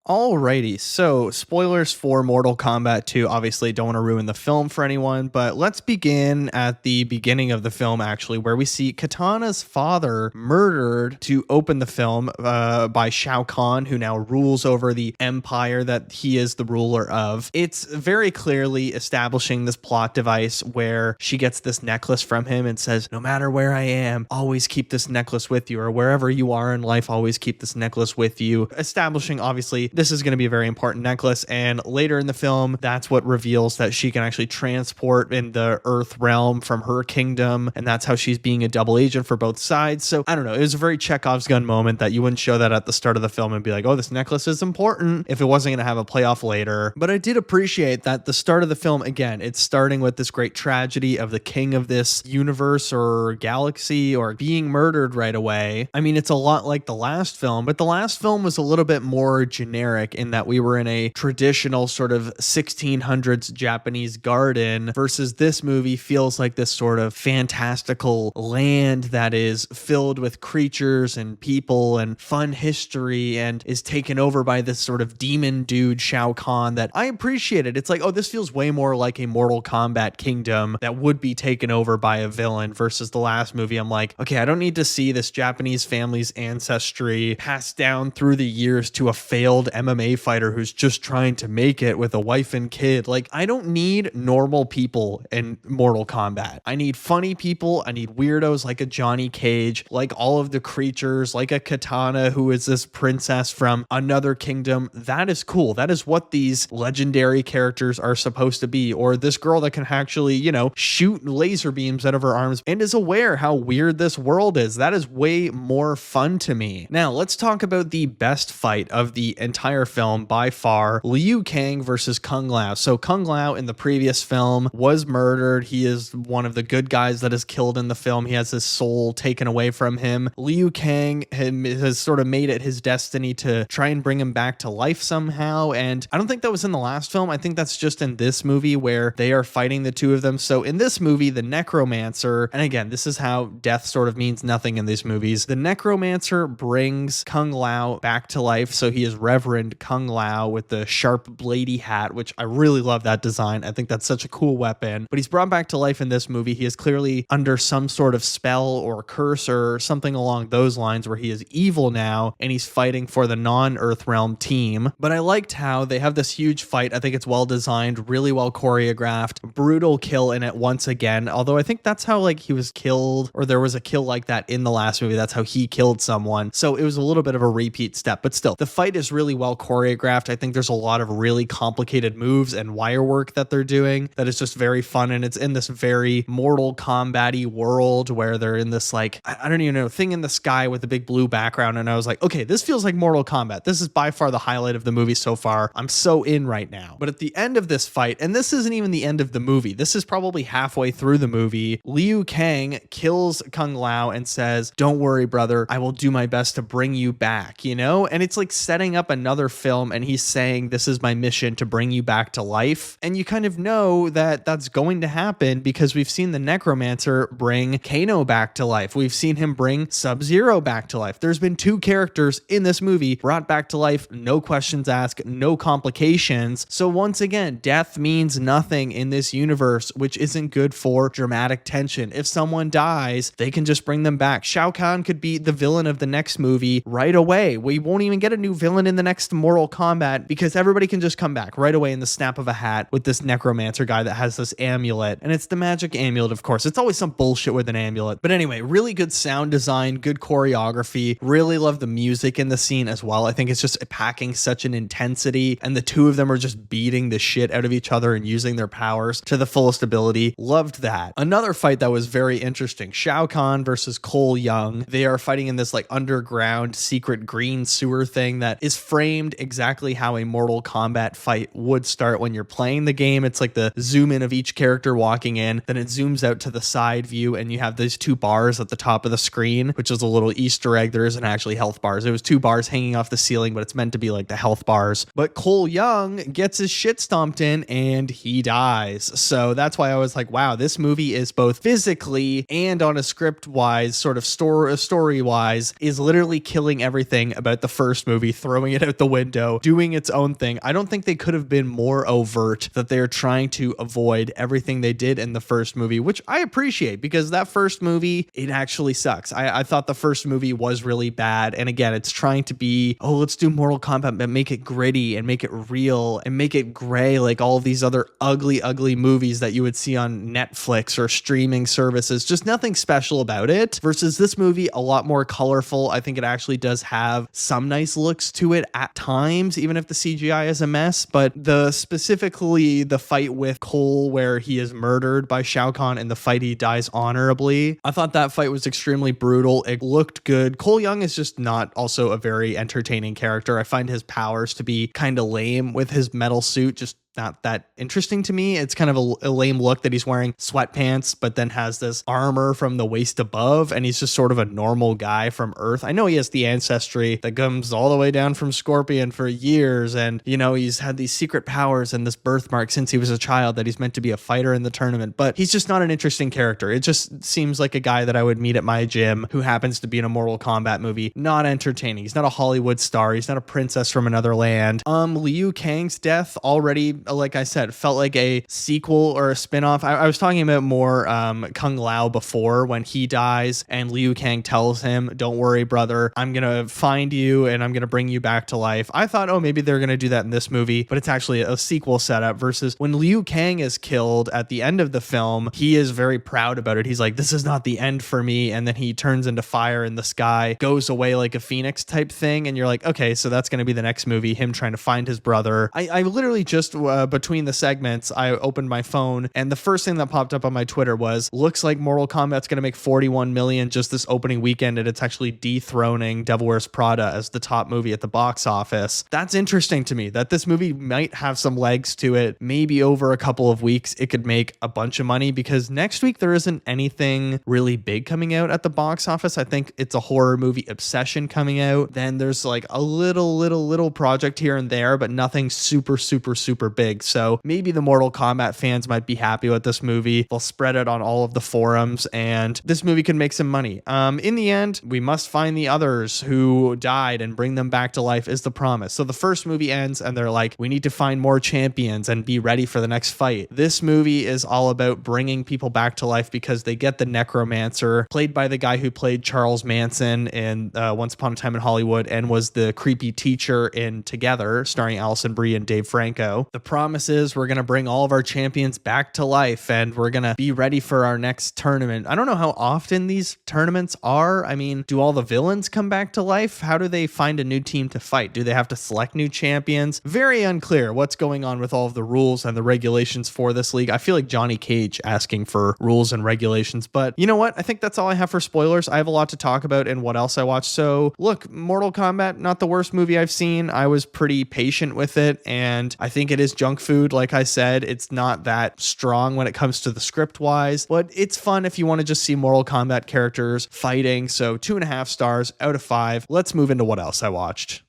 Alrighty, so spoilers for Mortal Kombat 2. Obviously, don't want to ruin the film for anyone, but let's begin at the beginning of the film, actually, where we see Katana's father murdered to open the film by Shao Kahn, who now rules over the empire that he is the ruler of. It's very clearly establishing this plot device where she gets this necklace from him and says, no matter where I am, always keep this necklace with you, or wherever you are in life, always keep this necklace with you. Establishing, obviously, this is going to be a very important necklace, and later in the film, that's what reveals that she can actually transport in the Earth realm from her kingdom, and that's how she's being a double agent for both sides. So I don't know, it was a very Chekhov's gun moment that you wouldn't show that at the start of the film and be like, oh, this necklace is important, if it wasn't going to have a payoff later. But I did appreciate that the start of the film, again, it's starting with this great tragedy of the king of this universe or galaxy or being murdered right away. I mean, it's a lot like the last film, but the last film was a little bit more generic in that we were in a traditional sort of 1600s Japanese garden, versus this movie feels like this sort of fantastical land that is filled with creatures and people and fun history and is taken over by this sort of demon dude Shao Kahn that I appreciated. It's like, oh, this feels way more like a Mortal Kombat kingdom that would be taken over by a villain, versus the last movie. I'm like, okay, I don't need to see this Japanese family's ancestry passed down through the years to a failed MMA fighter who's just trying to make it with a wife and kid. Like, I don't need normal people in Mortal Kombat. I need funny people. I need weirdos like a Johnny Cage, like all of the creatures, like a Katana who is this princess from another kingdom. That is cool. That is what these legendary characters are supposed to be. Or this girl that can actually, shoot laser beams out of her arms and is aware how weird this world is. That is way more fun to me. Now, let's talk about the best fight of the entire entire film by far. Liu Kang versus Kung Lao. So Kung Lao in the previous film was murdered. He is one of the good guys that is killed in the film. He has his soul taken away from him. Liu Kang has sort of made it his destiny to try and bring him back to life somehow. And I don't think that was in the last film. I think that's just in this movie where they are fighting the two of them. So in this movie, the necromancer, and again, this is how death sort of means nothing in these movies. The necromancer brings Kung Lao back to life. So he is Reverend Kung Lao with the sharp bladey hat, which I really love that design. I think that's such a cool weapon. But he's brought back to life in this movie. He is clearly under some sort of spell or curse or something along those lines where he is evil now and he's fighting for the non-Earth Realm team. But I liked how they have this huge fight. I think it's well designed, really well choreographed, brutal kill in it once again. Although I think that's how like he was killed, or there was a kill like that in the last movie. That's how he killed someone. So it was a little bit of a repeat step, but still the fight is really well choreographed. I think there's a lot of really complicated moves and wire work that they're doing that is just very fun. And it's in this very Mortal Kombat-y world where they're in this like, I don't even know, thing in the sky with a big blue background. And I was like, okay, this feels like Mortal Kombat. This is by far the highlight of the movie so far. I'm so in right now. But at the end of this fight, and this isn't even the end of the movie, this is probably halfway through the movie, Liu Kang kills Kung Lao and says, "Don't worry, brother, I will do my best to bring you back," you know? And it's like setting up another film, and he's saying, this is my mission to bring you back to life. And you kind of know that that's going to happen because we've seen the necromancer bring Kano back to life. We've seen him bring Sub-Zero back to life. There's been two characters in this movie brought back to life, no questions asked, no complications. So once again, death means nothing in this universe, which isn't good for dramatic tension. If someone dies, they can just bring them back. Shao Kahn could be the villain of the next movie right away. We won't even get a new villain in the next Mortal Kombat because everybody can just come back right away in the snap of a hat with this necromancer guy that has this amulet. And it's the magic amulet, of course. It's always some bullshit with an amulet. But anyway, really good sound design, good choreography. Really love the music in the scene as well. I think it's just packing such an intensity, and the two of them are just beating the shit out of each other and using their powers to the fullest ability. Loved that. Another fight that was very interesting, Shao Kahn versus Cole Young. They are fighting in this like underground secret green sewer thing that is framed exactly how a Mortal Kombat fight would start when you're playing the game. It's like the zoom in of each character walking in, then it zooms out to the side view, and you have these two bars at the top of the screen, which is a little Easter egg. There isn't actually health bars. It was two bars hanging off the ceiling, but it's meant to be like the health bars. But Cole Young gets his shit stomped in and he dies. So that's why I was like, wow, this movie is both physically and on a script wise, sort of story wise, is literally killing everything about the first movie, throwing it out the window, doing its own thing. I don't think they could have been more overt that they're trying to avoid everything they did in the first movie, which I appreciate because that first movie, it actually sucks. I thought the first movie was really bad. And again, it's trying to be, oh, let's do Mortal Kombat, but make it gritty and make it real and make it gray like all of these other ugly movies that you would see on Netflix or streaming services. Just nothing special about it. Versus this movie, a lot more colorful. I think it actually does have some nice looks to it at times, even if the CGI is a mess. But specifically the fight with Cole where he is murdered by Shao Kahn and the fight he dies honorably, I thought that fight was extremely brutal. It looked good. Cole Young is just not also a very entertaining character. I find his powers to be kind of lame with his metal suit, just not that interesting to me. It's kind of a lame look that he's wearing sweatpants, but then has this armor from the waist above, and he's just sort of a normal guy from Earth. I know he has the ancestry that comes all the way down from Scorpion for years, and you know, he's had these secret powers and this birthmark since he was a child that he's meant to be a fighter in the tournament, but he's just not an interesting character. It just seems like a guy that I would meet at my gym who happens to be in a Mortal Kombat movie. Not entertaining. He's not a Hollywood star. He's not a princess from another land. Liu Kang's death already, like I said, felt like a sequel or a spin-off. I was talking about more Kung Lao before when he dies and Liu Kang tells him, "Don't worry, brother, I'm gonna find you and I'm gonna bring you back to life." I thought, oh, maybe they're gonna do that in this movie, but it's actually a sequel setup. Versus when Liu Kang is killed at the end of the film, he is very proud about it. He's like, this is not the end for me, and then he turns into fire in the sky, goes away like a phoenix type thing, and you're like, okay, so that's gonna be the next movie, him trying to find his brother. I literally just between the segments, I opened my phone and the first thing that popped up on my Twitter was, looks like Mortal Kombat's going to make 41 million just this opening weekend, and it's actually dethroning Devil Wears Prada as the top movie at the box office. That's interesting to me, that this movie might have some legs to it. Maybe over a couple of weeks, it could make a bunch of money, because next week there isn't anything really big coming out at the box office. I think it's a horror movie, Obsession, coming out. Then there's like a little project here and there, but nothing super big. So maybe the Mortal Kombat fans might be happy with this movie. They'll spread it on all of the forums, and this movie can make some money. In the end, we must find the others who died and bring them back to life is the promise. So the first movie ends and they're like, we need to find more champions and be ready for the next fight. This movie is all about bringing people back to life because they get the necromancer, played by the guy who played Charles Manson in Once Upon a Time in Hollywood and was the creepy teacher in Together, starring Alison Brie and Dave Franco. The promise is we're going to bring all of our champions back to life and we're going to be ready for our next tournament. I don't know how often these tournaments are. I mean, do all the villains come back to life? How do they find a new team to fight? Do they have to select new champions? Very unclear what's going on with all of the rules and the regulations for this league. I feel like Johnny Cage asking for rules and regulations, but you know what? I think that's all I have for spoilers. I have a lot to talk about and what else I watched. So look, Mortal Kombat, not the worst movie I've seen. I was pretty patient with it, and I think it is junk food. Like I said, it's not that strong when it comes to the script wise, but it's fun if you want to just see Mortal Kombat characters fighting. So 2.5 stars out of 5. Let's move into what else I watched.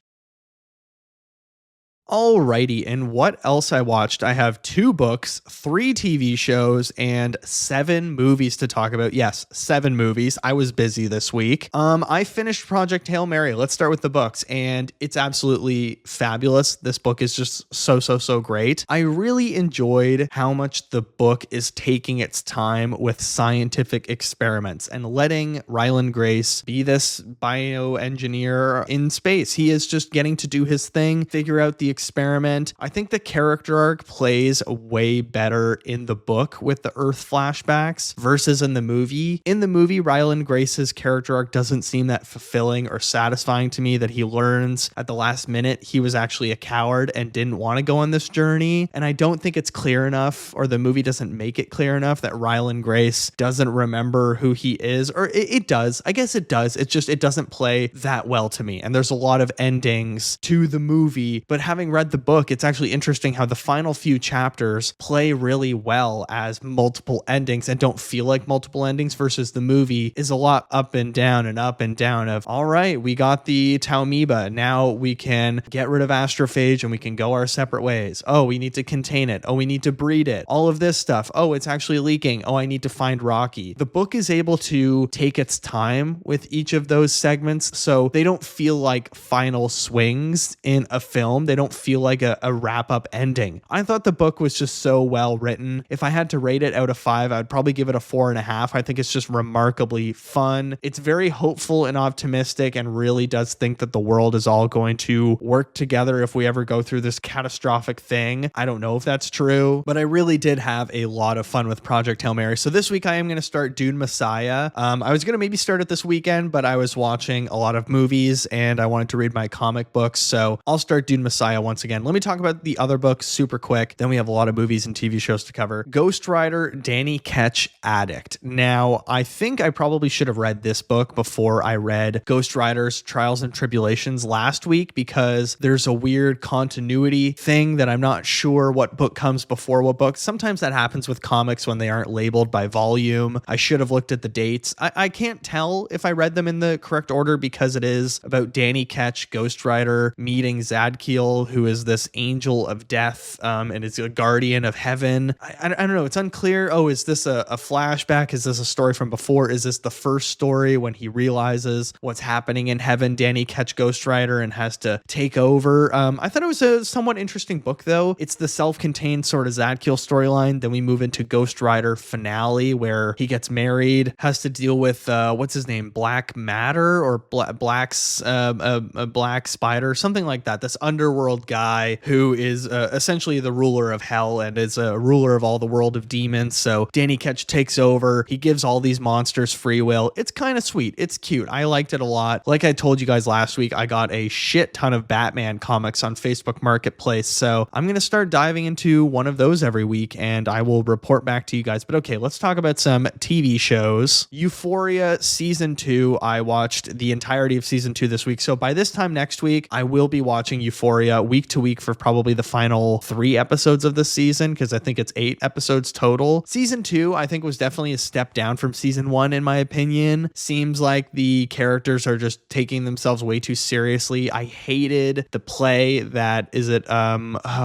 Alrighty, and what else I watched? I have 2 books, 3 TV shows, and 7 movies to talk about. Yes, 7 movies. I was busy this week. I finished Project Hail Mary. Let's start with the books, and it's absolutely fabulous. This book is just so great. I really enjoyed how much the book is taking its time with scientific experiments and letting Ryland Grace be this bioengineer in space. He is just getting to do his thing, figure out the experiment. I think the character arc plays way better in the book with the Earth flashbacks versus in the movie. In the movie, Ryland Grace's character arc doesn't seem that fulfilling or satisfying to me, that he learns at the last minute he was actually a coward and didn't want to go on this journey. And I don't think it's clear enough, or the movie doesn't make it clear enough, that Ryland Grace doesn't remember who he is, or it does. I guess it does. It's just, it doesn't play that well to me. And there's a lot of endings to the movie, but having read the book, it's actually interesting how the final few chapters play really well as multiple endings and don't feel like multiple endings, versus the movie is a lot up and down of, all right, we got the Taumiba. Now we can get rid of Astrophage and we can go our separate ways. Oh, we need to contain it. Oh, we need to breed it. All of this stuff. Oh, it's actually leaking. Oh, I need to find Rocky. The book is able to take its time with each of those segments, so they don't feel like final swings in a film. They don't feel like a wrap-up ending. I thought the book was just so well written. If I had to rate it out of 5, I'd probably give it a 4.5. I think it's just remarkably fun. It's very hopeful and optimistic, and really does think that the world is all going to work together if we ever go through this catastrophic thing. I don't know if that's true, but I really did have a lot of fun with Project Hail Mary. So this week I am going to start Dune Messiah. I was going to maybe start it this weekend, but I was watching a lot of movies and I wanted to read my comic books, so I'll start Dune Messiah once again. Let me talk about the other books super quick, then we have a lot of movies and TV shows to cover. Ghost Rider, Danny Ketch, Addict. Now, I think I probably should have read this book before I read Ghost Rider's Trials and Tribulations last week, because there's a weird continuity thing that I'm not sure what book comes before what book. Sometimes that happens with comics when they aren't labeled by volume. I should have looked at the dates. I can't tell if I read them in the correct order, because it is about Danny Ketch, Ghost Rider, meeting Zadkiel, who is this angel of death, and is a guardian of heaven. I don't know. It's unclear. Oh, is this a flashback? Is this a story from before? Is this the first story when he realizes what's happening in heaven, Danny Ketch Ghost Rider, and has to take over? I thought it was a somewhat interesting book, though. It's the self-contained sort of Zadkiel storyline. Then we move into Ghost Rider finale, where he gets married, has to deal with what's his name, Black Matter, or Black Spider, something like that. This underworld old guy who is essentially the ruler of hell and is a ruler of all the world of demons. So Danny Ketch takes over. He gives all these monsters free will. It's kind of sweet. It's cute. I liked it a lot. Like I told you guys last week, I got a shit ton of Batman comics on Facebook Marketplace. So I'm going to start diving into one of those every week and I will report back to you guys. But okay, let's talk about some TV shows. Euphoria season 2. I watched the entirety of season 2 this week. So by this time next week, I will be watching Euphoria week to week for probably the final 3 episodes of the season, because I think it's 8 episodes total. Season 2, I think, was definitely a step down from season 1, in my opinion. Seems like the characters are just taking themselves way too seriously. I hated the play that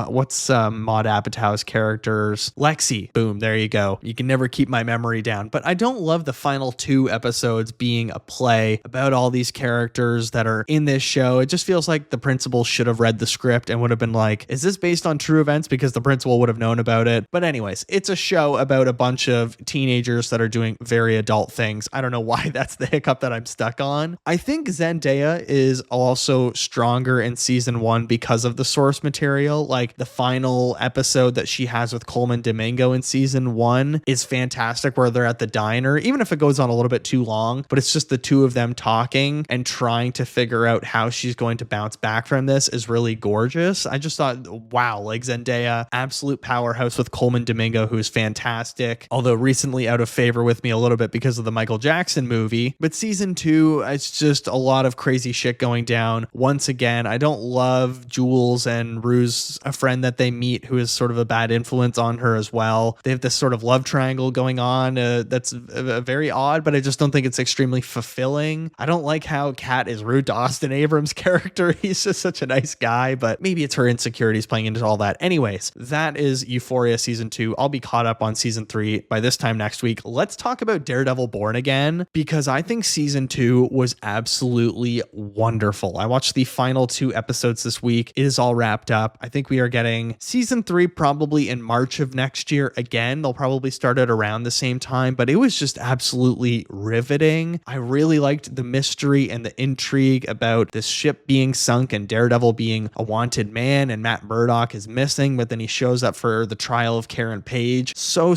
what's Maud Apatow's character's Lexi. Boom, there you go. You can never keep my memory down. But I don't love the final 2 episodes being a play about all these characters that are in this show. It just feels like the principal should have read the script and would have been like, is this based on true events? Because the principal would have known about it. But anyways, it's a show about a bunch of teenagers that are doing very adult things. I don't know why that's the hiccup that I'm stuck on. I think Zendaya is also stronger in season 1 because of the source material. Like the final episode that she has with Coleman Domingo in season 1 is fantastic, where they're at the diner, even if it goes on a little bit too long, but it's just the two of them talking and trying to figure out how she's going to bounce back from this is really gorgeous. I just thought, wow, like Zendaya, absolute powerhouse with Coleman Domingo, who's fantastic, although recently out of favor with me a little bit because of the Michael Jackson movie. But season 2, it's just a lot of crazy shit going down. Once again, I don't love Jules and Rue's a friend that they meet who is sort of a bad influence on her as well. They have this sort of love triangle going on that's very odd, but I just don't think it's extremely fulfilling. I don't like how Kat is rude to Austin Abrams' character. He's just such a nice guy, but maybe it's her insecurities playing into all that. Anyways, that is Euphoria season 2. I'll be caught up on season 3 by this time next week. Let's talk about Daredevil Born Again, because I think season 2 was absolutely wonderful. I watched the final 2 episodes this week. It is all wrapped up. I think we are getting season 3 probably in March of next year. Again, they'll probably start it around the same time, but it was just absolutely riveting. I really liked the mystery and the intrigue about this ship being sunk and Daredevil being a wanted man and Matt Murdock is missing, but then he shows up for the trial of Karen Page. So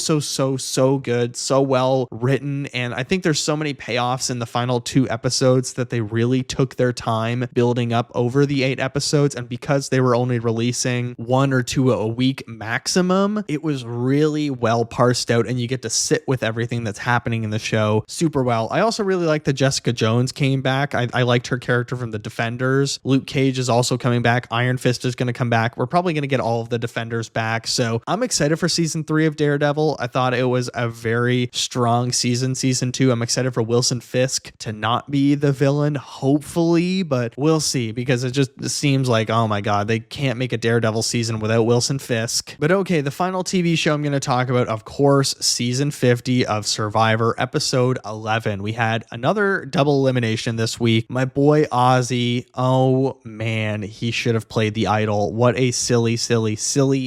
good, so well written. And I think there's so many payoffs in the final 2 episodes that they really took their time building up over the 8 episodes. And because they were only releasing 1 or 2 a week maximum, it was really well parsed out and you get to sit with everything that's happening in the show super well. I also really like that Jessica Jones came back. I liked her character from the Defenders. Luke Cage is also coming back. Iron Fist is going to come back. We're probably going to get all of the Defenders back. So I'm excited for season 3 of Daredevil. I thought it was a very strong season 2. I'm excited for Wilson Fisk to not be the villain, hopefully, but we'll see, because it just seems like, oh my God, they can't make a Daredevil season without Wilson Fisk. But okay, the final TV show I'm going to talk about, of course, season 50 of Survivor, episode 11. We had another double elimination this week. My boy Ozzy, oh man, he should have played the idol. What a silly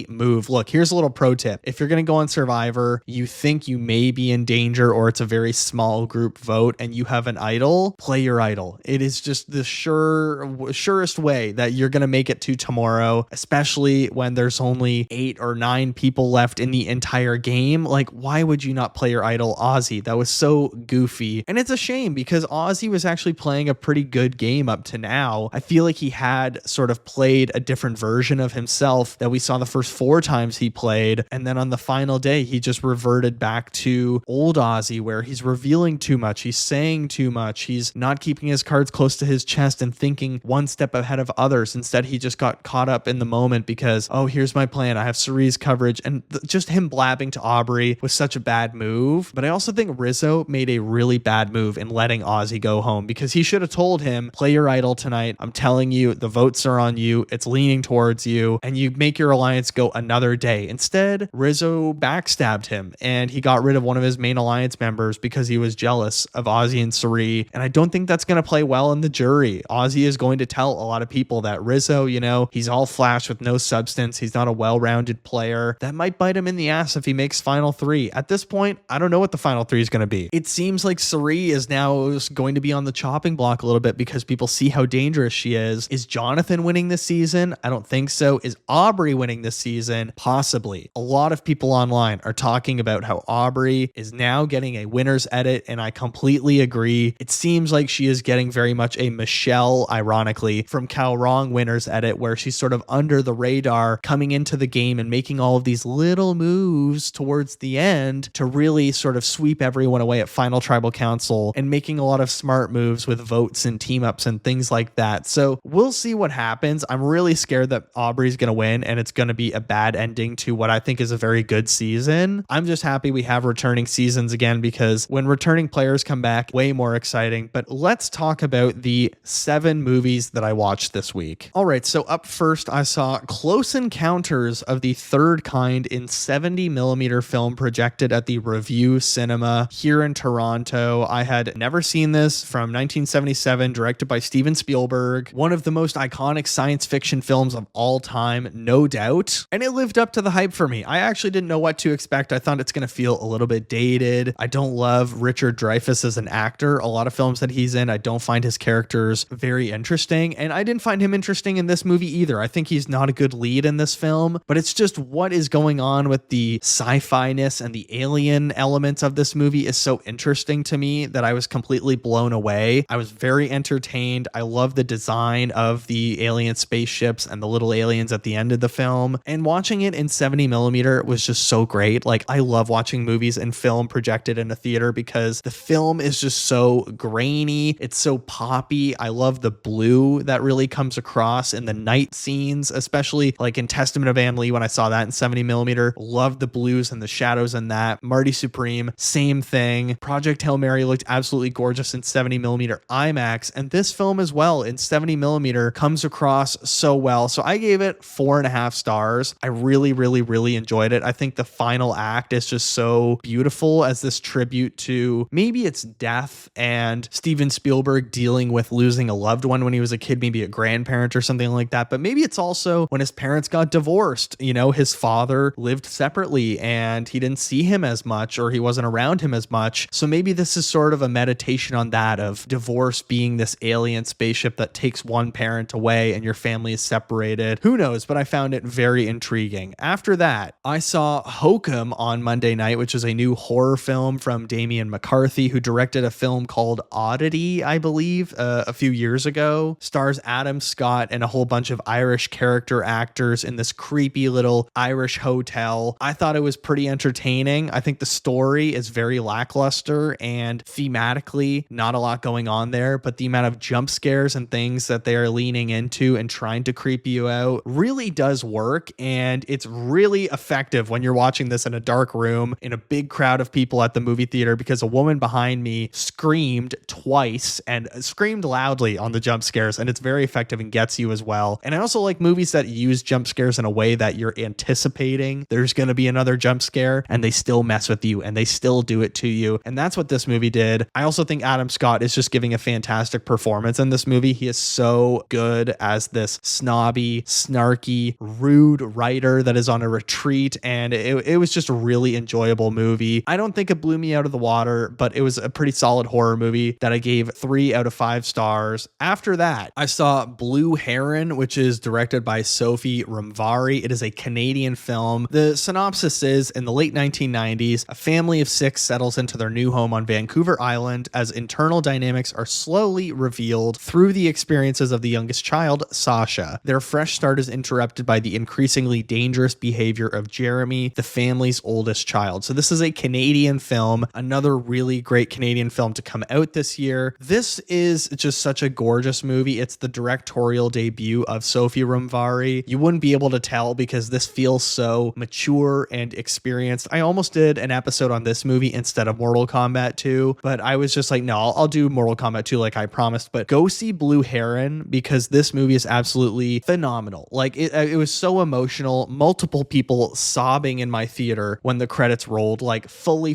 move. Look, here's a little pro tip. If you're going to go on Survivor, you think you may be in danger or it's a very small group vote and you have an idol, play your idol. It is just the surest way that you're going to make it to tomorrow, especially when there's only 8 or 9 people left in the entire game. Like, why would you not play your idol, Ozzy? That was so goofy. And it's a shame because Ozzy was actually playing a pretty good game up to now. I feel like he had sort of played a different version of himself that we saw the first 4 times he played. And then on the final day, he just reverted back to old Ozzy, where he's revealing too much. He's saying too much. He's not keeping his cards close to his chest and thinking one step ahead of others. Instead, he just got caught up in the moment because, oh, here's my plan. I have Cerie's coverage. And just him blabbing to Aubrey was such a bad move. But I also think Rizzo made a really bad move in letting Ozzy go home, because he should have told him, play your idol tonight. I'm telling you, the votes are on you. It's leaning towards you, and you make your alliance go another day. Instead, Rizzo backstabbed him and he got rid of one of his main alliance members because he was jealous of Ozzy and Cirie. And I don't think that's going to play well in the jury. Ozzy is going to tell a lot of people that Rizzo, he's all flash with no substance. He's not a well-rounded player. That might bite him in the ass if he makes final 3. At this point, I don't know what the final 3 is going to be. It seems like Cirie is now going to be on the chopping block a little bit because people see how dangerous she is. Is Jonathan winning this season? season? I don't think so. Is Aubrey winning this season? Possibly. A lot of people online are talking about how Aubrey is now getting a winner's edit, and I completely agree. It seems like she is getting very much a Michelle, ironically, from Cal Wrong winner's edit, where she's sort of under the radar coming into the game and making all of these little moves towards the end to really sort of sweep everyone away at Final Tribal Council and making a lot of smart moves with votes and team ups and things like that. So we'll see what happens. I'm really scared that Aubrey's going to win and it's going to be a bad ending to what I think is a very good season. I'm just happy we have returning seasons again, because when returning players come back, way more exciting. But let's talk about the 7 movies that I watched this week. All right, so up first, I saw Close Encounters of the Third Kind in 70mm film projected at the Review Cinema here in Toronto. I had never seen this, from 1977, directed by Steven Spielberg, one of the most iconic science fiction films of all time, no doubt. And it lived up to the hype for me. I actually didn't know what to expect. I thought it's going to feel a little bit dated. I don't love Richard Dreyfuss as an actor. A lot of films that he's in, I don't find his characters very interesting. And I didn't find him interesting in this movie either. I think he's not a good lead in this film, but it's just what is going on with the sci-fi-ness and the alien elements of this movie is so interesting to me that I was completely blown away. I was very entertained. I love the design of the alien spaceships and the little aliens at the end of the film. And watching it in 70mm was just so great. Like, I love watching movies in film projected in a theater because the film is just so grainy. It's so poppy. I love the blue that really comes across in the night scenes, especially like in Testament of Anne Lee when I saw that in 70mm. Love the blues and the shadows in that. Marty Supreme, same thing. Project Hail Mary looked absolutely gorgeous in 70mm IMAX, and this film as well in 70mm comes across so well. So I gave it 4.5 stars. I really enjoyed it. I think the final act is just so beautiful as this tribute to maybe it's death and Steven Spielberg dealing with losing a loved one when he was a kid, maybe a grandparent or something like that. But maybe it's also when his parents got divorced. You know, his father lived separately and he didn't see him as much, or he wasn't around him as much. So maybe this is sort of a meditation on that, of divorce being this alien spaceship that takes one parent away and your family is separated. Who knows? But I found it very intriguing. After that, I saw Hokum on Monday night, which is a new horror film from Damien McCarthy, who directed a film called Oddity, I believe, a few years ago. Stars Adam Scott and a whole bunch of Irish character actors in this creepy little Irish hotel. I thought it was pretty entertaining. I think the story is very lackluster and thematically not a lot going on there, but the amount of jump scares and things that they are leaning into and trying to creep you out really does work. And it's really effective when you're watching this in a dark room in a big crowd of people at the movie theater, because a woman behind me screamed twice and screamed loudly on the jump scares, and it's very effective and gets you as well. And I also like movies that use jump scares in a way that you're anticipating there's going to be another jump scare and they still mess with you and they still do it to you. And that's what this movie did. I also think Adam Scott is just giving a fantastic performance in this movie. He is so good as this snobby, snarky, rude writer that is on a retreat, and it was just a really enjoyable movie. I don't think it blew me out of the water, but it was a pretty solid horror movie that I gave 3 out of 5 stars. After that, I saw Blue Heron, which is directed by Sophie Ramvari. It is a Canadian film. The synopsis is, in the late 1990s, a family of 6 settles into their new home on Vancouver Island as internal dynamics are slowly revealed through the experiences of the youngest child, Sasha. Their fresh start is interrupted by the increasingly dangerous behavior of Jeremy, the family's oldest child. So this is a Canadian film, another really great Canadian film to come out this year. This is just such a gorgeous movie. It's the directorial debut of Sophie Ramvari. You wouldn't be able to tell because this feels so mature and experienced. I almost did an episode on this movie instead of Mortal Kombat 2, but I was just like, no, I'll do Mortal Kombat 2 like I promised. But go see Blue Heron, because this movie is absolutely phenomenal. Like, it was so emotional. Multiple people sobbing in my theater when the credits rolled, like fully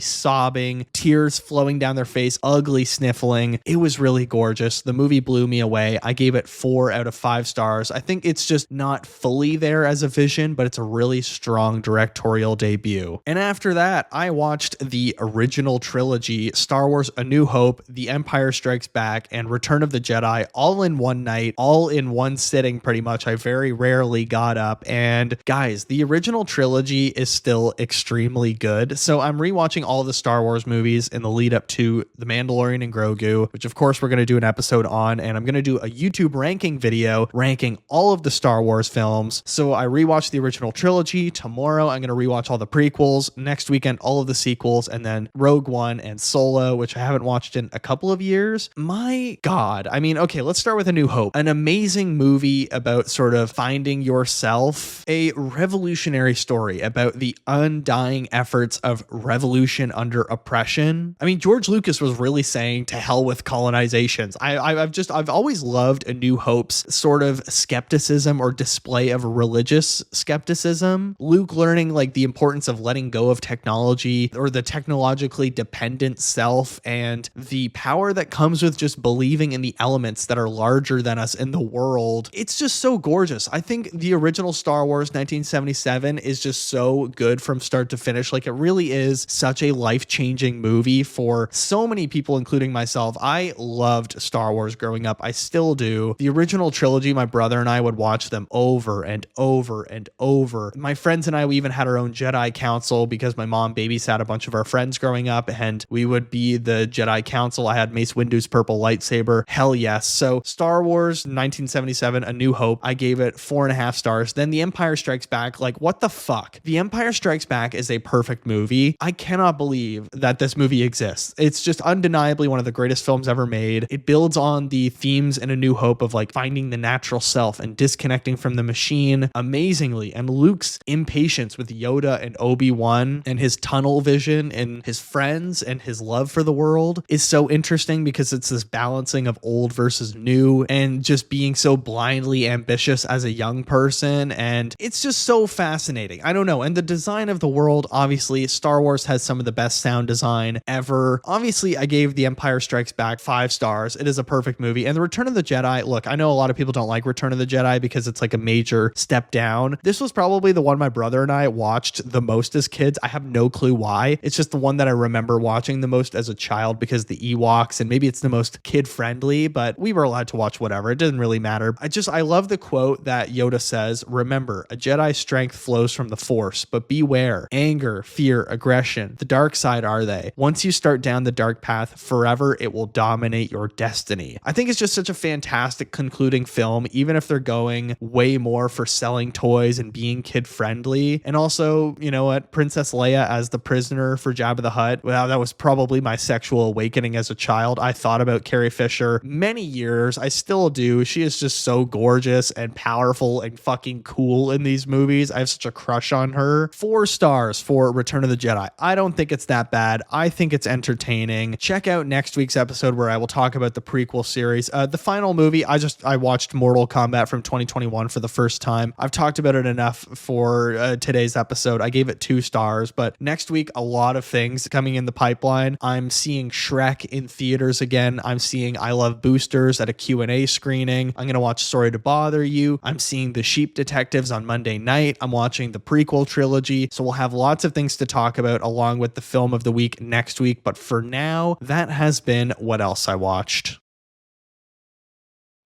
sobbing, tears flowing down their face, ugly sniffling. It was really gorgeous. The movie blew me away. I gave it 4 out of 5 stars. I think it's just not fully there as a vision, but it's a really strong directorial debut. And after that, I watched the original trilogy, Star Wars A New Hope, The Empire Strikes Back, and Return of the Jedi, all in one night, all in in one sitting pretty much. I very rarely got up. And guys, the original trilogy is still extremely good. So I'm rewatching all the Star Wars movies in the lead up to The Mandalorian and Grogu, which of course we're going to do an episode on, and I'm going to do a YouTube ranking video ranking all of the Star Wars films. So I rewatched the original trilogy. Tomorrow I'm going to rewatch all the prequels. Next weekend, all of the sequels, and then Rogue One and Solo, which I haven't watched in a couple of years. My God. I mean, okay, let's start with A New Hope. An amazing movie about sort of finding yourself, a revolutionary story about the undying efforts of revolution under oppression. I mean, George Lucas was really saying to hell with colonizations. I've always loved A New Hope's sort of skepticism or display of religious skepticism. Luke learning like the importance of letting go of technology or the technologically dependent self and the power that comes with just believing in the elements that are larger than us in the world. It's just so gorgeous. I think the original Star Wars 1977 is just so good from start to finish. Like, it really is such a life-changing movie for so many people, including myself. I loved Star Wars growing up. I still do. The original trilogy, my brother and I would watch them over and over and over. My friends and I, we even had our own Jedi Council because my mom babysat a bunch of our friends growing up, and we would be the Jedi Council. I had Mace Windu's purple lightsaber. Hell yes. So Star Wars 1977, A New Hope, I gave it 4.5 stars. Then The Empire Strikes Back, like, what the fuck? The Empire Strikes Back is a perfect movie. I cannot believe that this movie exists. It's just undeniably one of the greatest films ever made. It builds on the themes in A New Hope of like finding the natural self and disconnecting from the machine amazingly. And Luke's impatience with Yoda and Obi-Wan and his tunnel vision and his friends and his love for the world is so interesting because it's this balancing of old versus new and just being so blindly ambitious as a young person. And it's just so fascinating. I don't know. And the design of the world, obviously, Star Wars has some of the best sound design ever. Obviously, I gave The Empire Strikes Back 5 stars. It is a perfect movie. And The Return of the Jedi, look, I know a lot of people don't like Return of the Jedi because it's like a major step down. This was probably the one my brother and I watched the most as kids. I have no clue why. It's just the one that I remember watching the most as a child because the Ewoks, and maybe it's the most kid friendly, but we were allowed to watch whatever. It didn't really matter. I love the quote that Yoda says, "Remember, a Jedi's strength flows from the Force, but beware. Anger, fear, aggression, the dark side are they? Once you start down the dark path, forever it will dominate your destiny." I think it's just such a fantastic concluding film, even if they're going way more for selling toys and being kid friendly. And also, you know what, Princess Leia as the prisoner for Jabba the Hutt, well, that was probably my sexual awakening as a child. I thought about Carrie Fisher many years. I still do. She is just so gorgeous and powerful and fucking cool in these movies. I have such a crush on her. 4 stars for Return of the Jedi. I don't think it's that bad. I think it's entertaining. Check out next week's episode where I will talk about the prequel series. The final movie, I watched Mortal Kombat from 2021 for the first time. I've talked about it enough for today's episode. I gave it 2 stars, but next week, a lot of things coming in the pipeline. I'm seeing Shrek in theaters again. I'm seeing I Love Boosters at a Q&A screening. I'm going to watch Sorry to Bother You. I'm seeing The Sheep Detectives on Monday night. I'm watching the prequel trilogy. So we'll have lots of things to talk about along with the film of the week next week. But for now, that has been what else I watched.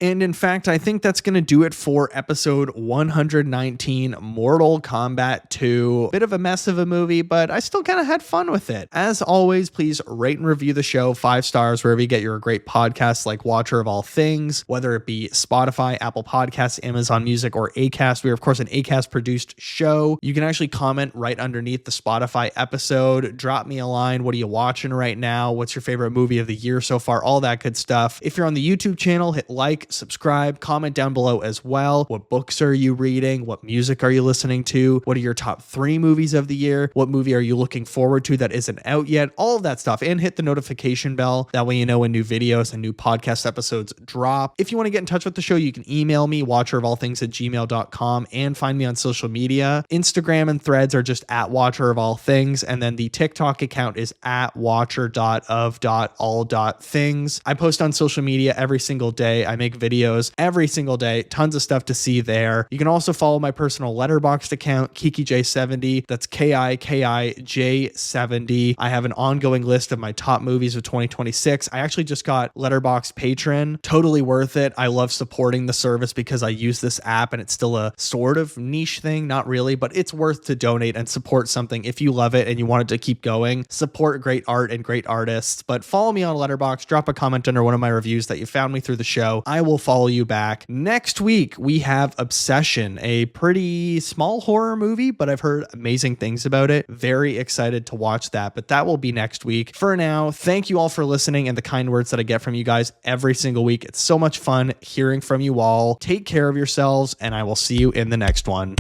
And in fact, I think that's going to do it for episode 119, Mortal Kombat 2. Bit of a mess of a movie, but I still kind of had fun with it. As always, please rate and review the show 5 stars wherever you get your great podcasts like Watcher of All Things, whether it be Spotify, Apple Podcasts, Amazon Music, or Acast. We are, of course, an Acast-produced show. You can actually comment right underneath the Spotify episode. Drop me a line. What are you watching right now? What's your favorite movie of the year so far? All that good stuff. If you're on the YouTube channel, hit like, subscribe, comment down below as well. What books are you reading? What music are you listening to? What are your top 3 movies of the year? What movie are you looking forward to that isn't out yet? All of that stuff. And hit the notification bell. That way you know when new videos and new podcast episodes drop. If you want to get in touch with the show, you can email me, watcherofallthings@gmail.com, and find me on social media. Instagram and Threads are just at watcherofallthings, and then the TikTok account is at watcher.of.all.things. I post on social media every single day. I make make videos every single day. Tons of stuff to see there. You can also follow my personal Letterboxd account, KikiJ70. That's KIKIJ70. I have an ongoing list of my top movies of 2026. I actually just got Letterboxd Patron. Totally worth it. I love supporting the service because I use this app and it's still a sort of niche thing. Not really, but it's worth to donate and support something if you love it and you want it to keep going. Support great art and great artists. But follow me on Letterboxd. Drop a comment under one of my reviews that you found me through the show. I will follow you back. Next week, we have Obsession, a pretty small horror movie, but I've heard amazing things about it. Very excited to watch that, but that will be next week. For now, thank you all for listening and the kind words that I get from you guys every single week. It's so much fun hearing from you all. Take care of yourselves, and I will see you in the next one.